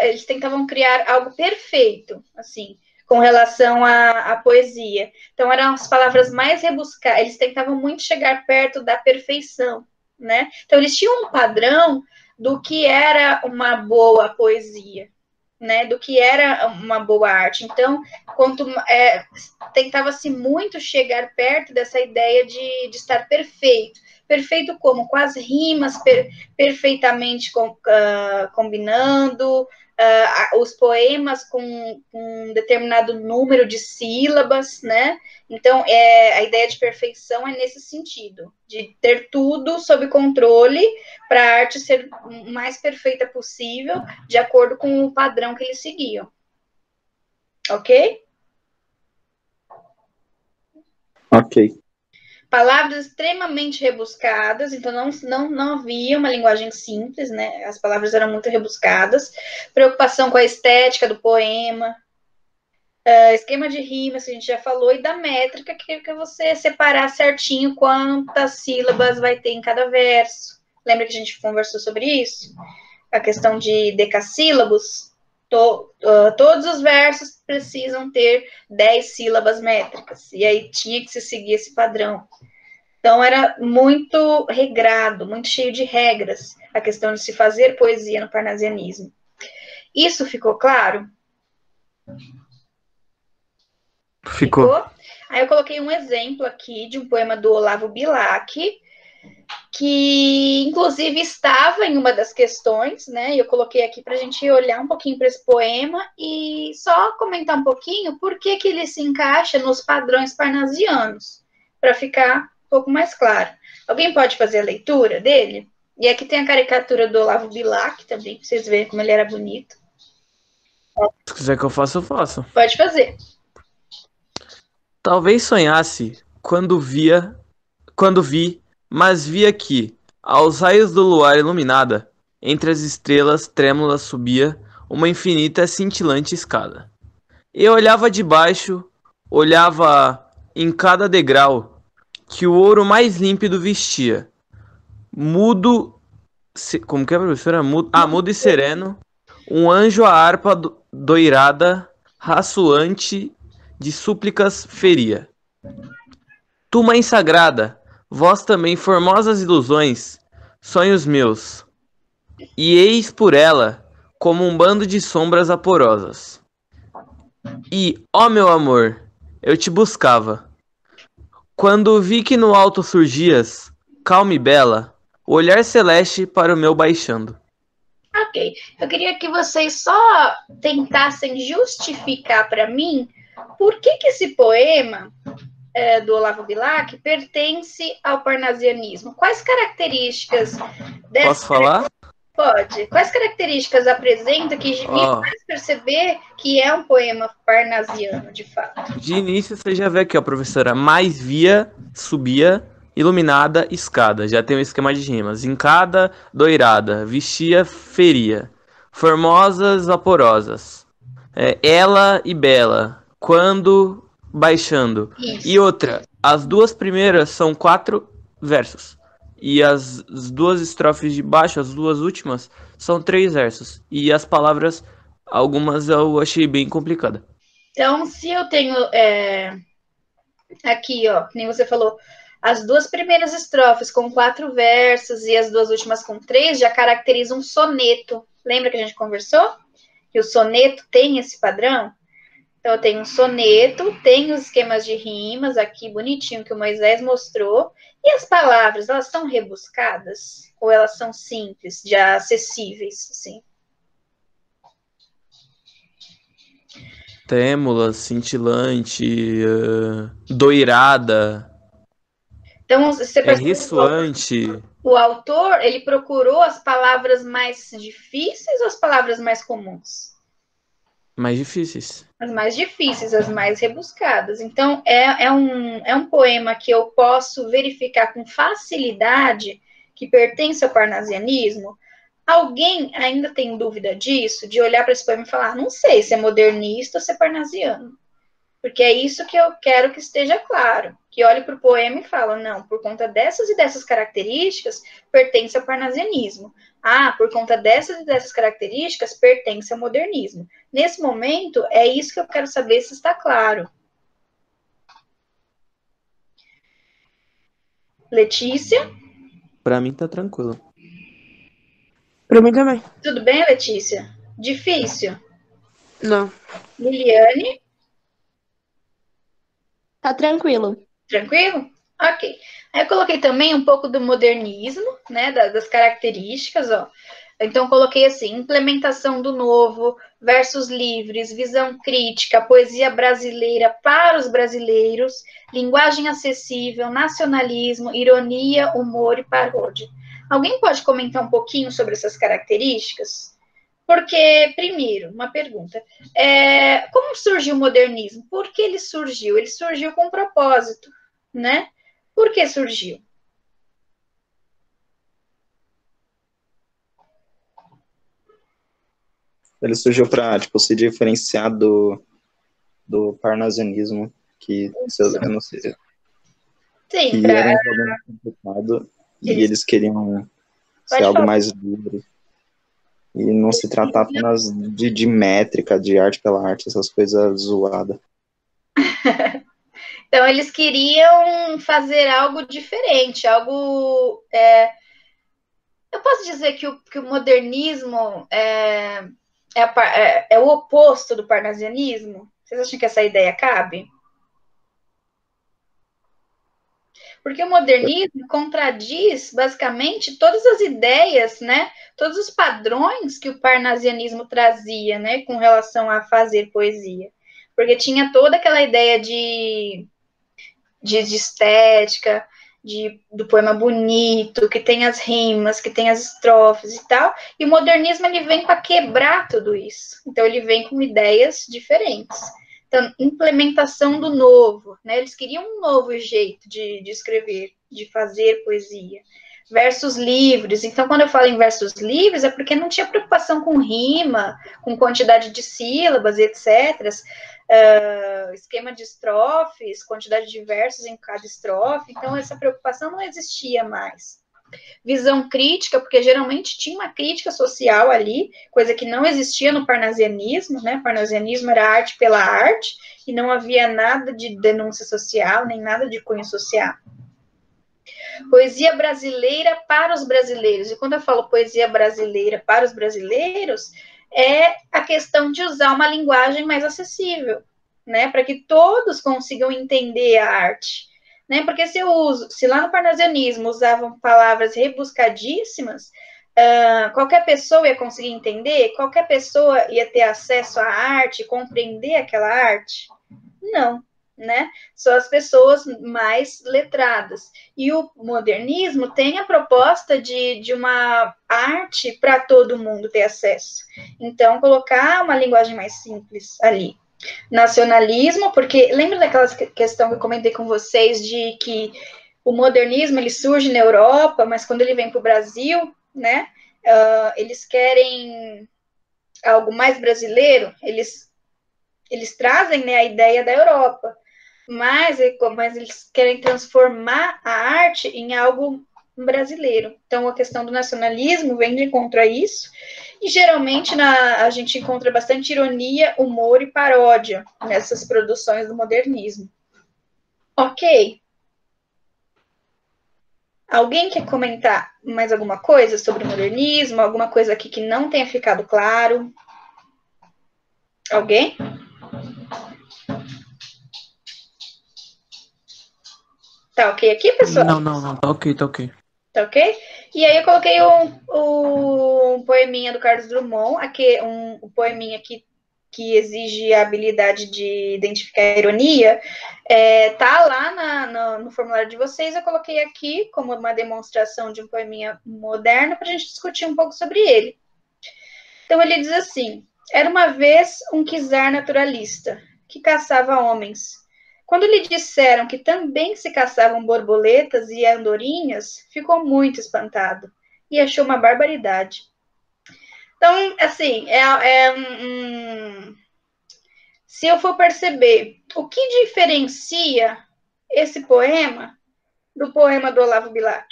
eles tentavam criar algo perfeito, assim, com relação à poesia. Então, eram as palavras mais rebuscadas, eles tentavam muito chegar perto da perfeição, né? Então, eles tinham um padrão do que era uma boa poesia, né? Do que era uma boa arte. Então, tentava-se muito chegar perto dessa ideia de estar perfeito. Perfeito como? Com as rimas perfeitamente combinando, os poemas com um determinado número de sílabas, né? Então, a ideia de perfeição é nesse sentido, de ter tudo sob controle para a arte ser o mais perfeita possível, de acordo com o padrão que eles seguiam. Ok? Ok. Palavras extremamente rebuscadas, então não havia uma linguagem simples, né? As palavras eram muito rebuscadas. Preocupação com a estética do poema, esquema de rimas, que a gente já falou, e da métrica, que é você separar certinho quantas sílabas vai ter em cada verso. Lembra que a gente conversou sobre isso? A questão de decassílabos. Todos os versos precisam ter 10 sílabas métricas, e aí tinha que se seguir esse padrão. Então, era muito regrado, muito cheio de regras, a questão de se fazer poesia no parnasianismo. Isso ficou claro? Ficou. Aí eu coloquei um exemplo aqui de um poema do Olavo Bilac, que inclusive estava em uma das questões, né? Eu coloquei aqui para a gente olhar um pouquinho para esse poema e só comentar um pouquinho por que ele se encaixa nos padrões parnasianos, para ficar um pouco mais claro. Alguém pode fazer a leitura dele? E aqui tem a caricatura do Olavo Bilac também, para vocês verem como ele era bonito. Se quiser que eu faça, eu faço. Pode fazer. Talvez sonhasse quando vi, mas via que, aos raios do luar iluminada, entre as estrelas trêmulas subia uma infinita cintilante escada. Eu olhava de baixo, olhava em cada degrau, que o ouro mais límpido vestia. Mudo, como que é, professora? Mudo e sereno, um anjo a harpa doirada, raçoante de súplicas feria. Tu, mãe sagrada, vós também formosas ilusões, sonhos meus, e eis por ela como um bando de sombras vaporosas. E, ó meu amor, eu te buscava. Quando vi que no alto surgias, calma e bela, o olhar celeste para o meu baixando. Ok. Eu queria que vocês só tentassem justificar para mim por que esse poema do Olavo Bilac pertence ao parnasianismo. Quais características Posso falar? Pode. Quais características apresenta que me faz perceber que é um poema parnasiano, de fato? De início você já vê aqui, ó, professora, mais via, subia, iluminada, escada. Já tem um esquema de rimas. Encada, doirada, vestia, feria. Formosas, vaporosas. Ela e bela. Quando, baixando. Isso. E outra, as duas primeiras são 4 versos. E as duas estrofes de baixo, as duas últimas, são 3 versos. E as palavras, algumas eu achei bem complicada. Então, se eu tenho aqui, ó, que nem você falou, as duas primeiras estrofes com 4 versos e as duas últimas com 3 já caracterizam um soneto. Lembra que a gente conversou? Que o soneto tem esse padrão? Então, eu tenho um soneto, tenho os esquemas de rimas aqui, bonitinho, que o Moisés mostrou. E as palavras, elas são rebuscadas? Ou elas são simples, já acessíveis, assim? Trêmula, cintilante, doirada, Então, você percebe ressoante. o autor, ele procurou as palavras mais difíceis ou as palavras mais comuns? Mais difíceis. As mais difíceis, as mais rebuscadas. Então, é um poema que eu posso verificar com facilidade que pertence ao parnasianismo. Alguém ainda tem dúvida disso? De olhar para esse poema e falar, não sei se é modernista ou se é parnasiano. Porque é isso que eu quero que esteja claro. Que olhe para o poema e fala, não, por conta dessas e dessas características, pertence ao parnasianismo. Ah, por conta dessas e dessas características, pertence ao modernismo. Nesse momento, é isso que eu quero saber se está claro. Letícia? Pra mim tá tranquilo. Pra mim também. Tudo bem, Letícia? Difícil. Não. Liliane? Tá tranquilo. Tranquilo? Ok. Aí eu coloquei também um pouco do modernismo, né, das características, ó. Então, coloquei assim, implementação do novo, versos livres, visão crítica, poesia brasileira para os brasileiros, linguagem acessível, nacionalismo, ironia, humor e paródia. Alguém pode comentar um pouquinho sobre essas características? Porque, primeiro, uma pergunta. Como surgiu o modernismo? Por que ele surgiu? Ele surgiu com um propósito, né? Por que surgiu? Ele surgiu para, tipo, se diferenciar do parnasianismo, que eu não sei, Sim, que era um jogo muito complicado e eles queriam ser Pode algo falar. mais livre e não se tratar apenas de métrica, de arte pela arte, essas coisas zoadas. Então, eles queriam fazer algo diferente, algo. Eu posso dizer que o modernismo é o oposto do parnasianismo? Vocês acham que essa ideia cabe? Porque o modernismo contradiz, basicamente, todas as ideias, né? Todos os padrões que o parnasianismo trazia, né? Com relação a fazer poesia. Porque tinha toda aquela ideia de estética, do poema bonito, que tem as rimas, que tem as estrofes e tal. E o modernismo, ele vem para quebrar tudo isso. Então, ele vem com ideias diferentes. Então, implementação do novo, né? Eles queriam um novo jeito de escrever, de fazer poesia. Versos livres. Então, quando eu falo em versos livres, é porque não tinha preocupação com rima, com quantidade de sílabas, etc. Esquema de estrofes, quantidade de versos em cada estrofe. Então, essa preocupação não existia mais. Visão crítica, porque geralmente tinha uma crítica social ali, coisa que não existia no parnasianismo, né? O parnasianismo era arte pela arte, e não havia nada de denúncia social, nem nada de cunho social. Poesia brasileira para os brasileiros. E quando eu falo poesia brasileira para os brasileiros, é a questão de usar uma linguagem mais acessível, né? Para que todos consigam entender a arte. Né? Porque se lá no parnasianismo usavam palavras rebuscadíssimas, qualquer pessoa ia conseguir entender, qualquer pessoa ia ter acesso à arte, compreender aquela arte? Não, né? Só as pessoas mais letradas. E o modernismo tem a proposta de uma arte para todo mundo ter acesso. Então, colocar uma linguagem mais simples ali. Nacionalismo, porque lembra daquela questão que eu comentei com vocês de que o modernismo ele surge na Europa, mas quando ele vem para o Brasil, né, eles querem algo mais brasileiro, eles trazem, né, a ideia da Europa, mas eles querem transformar a arte em algo brasileiro. Então, a questão do nacionalismo vem de encontro a isso, e geralmente a gente encontra bastante ironia, humor e paródia nessas produções do modernismo. Ok. Alguém quer comentar mais alguma coisa sobre o modernismo? Alguma coisa aqui que não tenha ficado claro? Alguém? Tá ok aqui, pessoal? Não. Tá ok, tá ok. Tá ok? E aí eu coloquei um poeminha do Carlos Drummond, aqui, um poeminha que exige a habilidade de identificar a ironia, tá lá no formulário de vocês, eu coloquei aqui como uma demonstração de um poeminha moderno para a gente discutir um pouco sobre ele. Então ele diz assim: era uma vez um czar naturalista que caçava homens. Quando lhe disseram que também se caçavam borboletas e andorinhas, ficou muito espantado e achou uma barbaridade. Então, assim, se eu for perceber o que diferencia esse poema do poema do Olavo Bilac,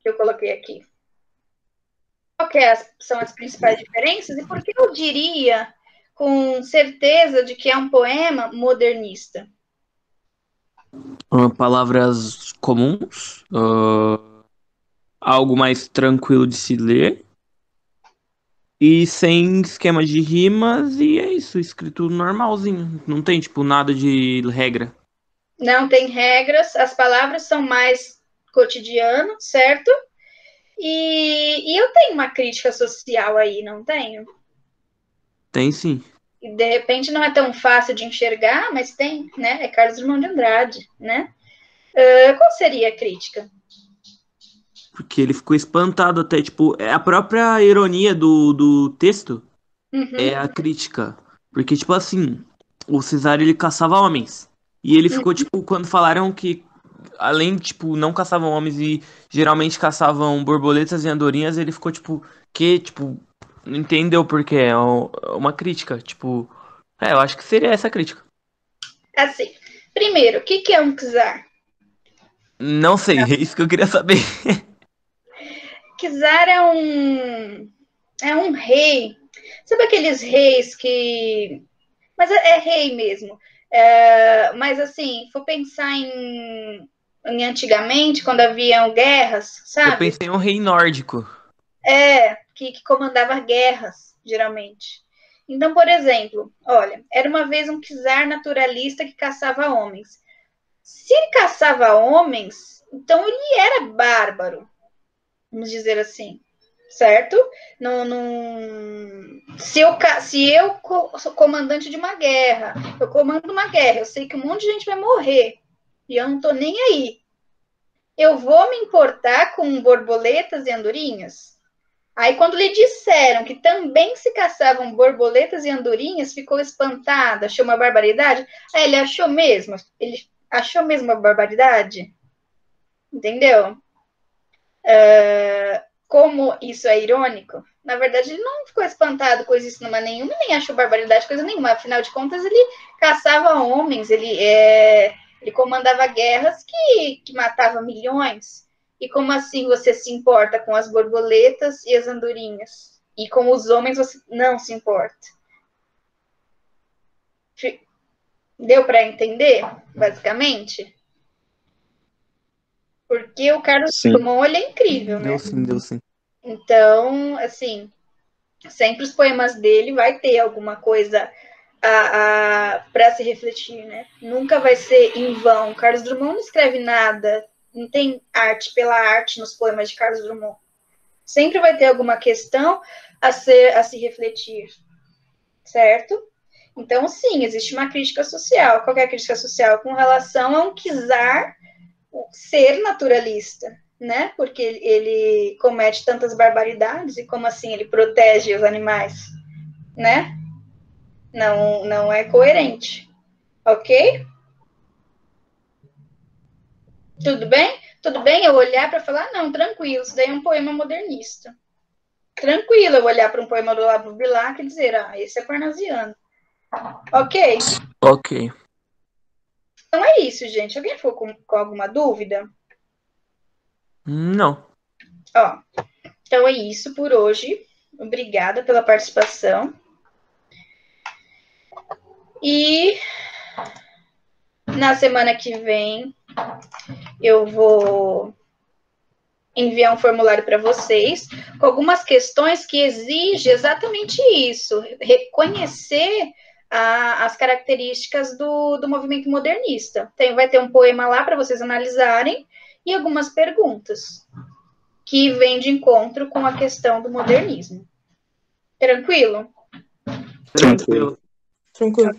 que eu coloquei aqui. Qual que são as principais diferenças e por que eu diria com certeza de que é um poema modernista? Palavras comuns, algo mais tranquilo de se ler e sem esquema de rimas, e é isso, escrito normalzinho, não tem tipo nada de regra. Não tem regras, as palavras são mais cotidiano, certo? E eu tenho uma crítica social aí, não tenho? Tem sim, E de repente não é tão fácil de enxergar, mas tem, né? É Carlos Drummond de Andrade, né? Qual seria a crítica? porque ele ficou espantado até, tipo, é a própria ironia do texto é a crítica, porque tipo assim, o Cesare ele caçava homens, e ele ficou tipo, quando falaram que além, tipo, não caçavam homens e geralmente caçavam borboletas e andorinhas, ele ficou tipo, que, tipo, não entendeu porque é uma crítica, tipo, eu acho que seria essa a crítica. Assim, primeiro, o que é um czar? Não sei, é isso que eu queria saber. Czar é um rei. Sabe aqueles reis que... Mas é rei mesmo. Mas assim, for pensar em antigamente, quando haviam guerras, Eu sabe? pensei em um rei nórdico. Que comandava guerras, geralmente. Então, por exemplo, olha, era uma vez um czar naturalista que caçava homens. Se ele caçava homens, então ele era bárbaro, vamos dizer assim, certo? Se eu sou comandante de uma guerra, eu comando uma guerra, eu sei que um monte de gente vai morrer e eu não tô nem aí. Eu vou me importar com borboletas e andorinhas? Aí, quando lhe disseram que também se caçavam borboletas e andorinhas, ficou espantado, achou uma barbaridade. Aí ele achou mesmo? Ele achou mesmo uma barbaridade? Entendeu? Como isso é irônico, na verdade ele não ficou espantado com isso nenhuma, nem achou barbaridade coisa nenhuma. Afinal de contas, ele caçava homens, ele comandava guerras que matava milhões. E como assim você se importa com as borboletas e as andorinhas? E com os homens você não se importa? Deu para entender, basicamente? Porque o Carlos Drummond, ele é incrível, né? Deu sim. Então, assim, sempre os poemas dele vai ter alguma coisa para se refletir, né? Nunca vai ser em vão. Carlos Drummond não escreve nada, não tem arte pela arte nos poemas de Carlos Drummond. Sempre vai ter alguma questão a se refletir, certo? Então, sim, existe uma crítica social. Qual é a crítica social? Com relação a um czar ser naturalista, né? Porque ele comete tantas barbaridades e como assim ele protege os animais, né? Não é coerente, ok? Tudo bem? Tudo bem eu olhar para falar, não, tranquilo, isso daí é um poema modernista. Tranquilo eu olhar para um poema do Olavo Bilac e dizer, esse é parnasiano. Ok? Ok. Então é isso, gente. Alguém ficou com alguma dúvida? Não. Ó, então é isso por hoje. Obrigada pela participação. E na semana que vem eu vou enviar um formulário para vocês com algumas questões que exigem exatamente isso, reconhecer as características do movimento modernista. Vai ter um poema lá para vocês analisarem e algumas perguntas que vêm de encontro com a questão do modernismo. Tranquilo? Tranquilo. Tranquilo.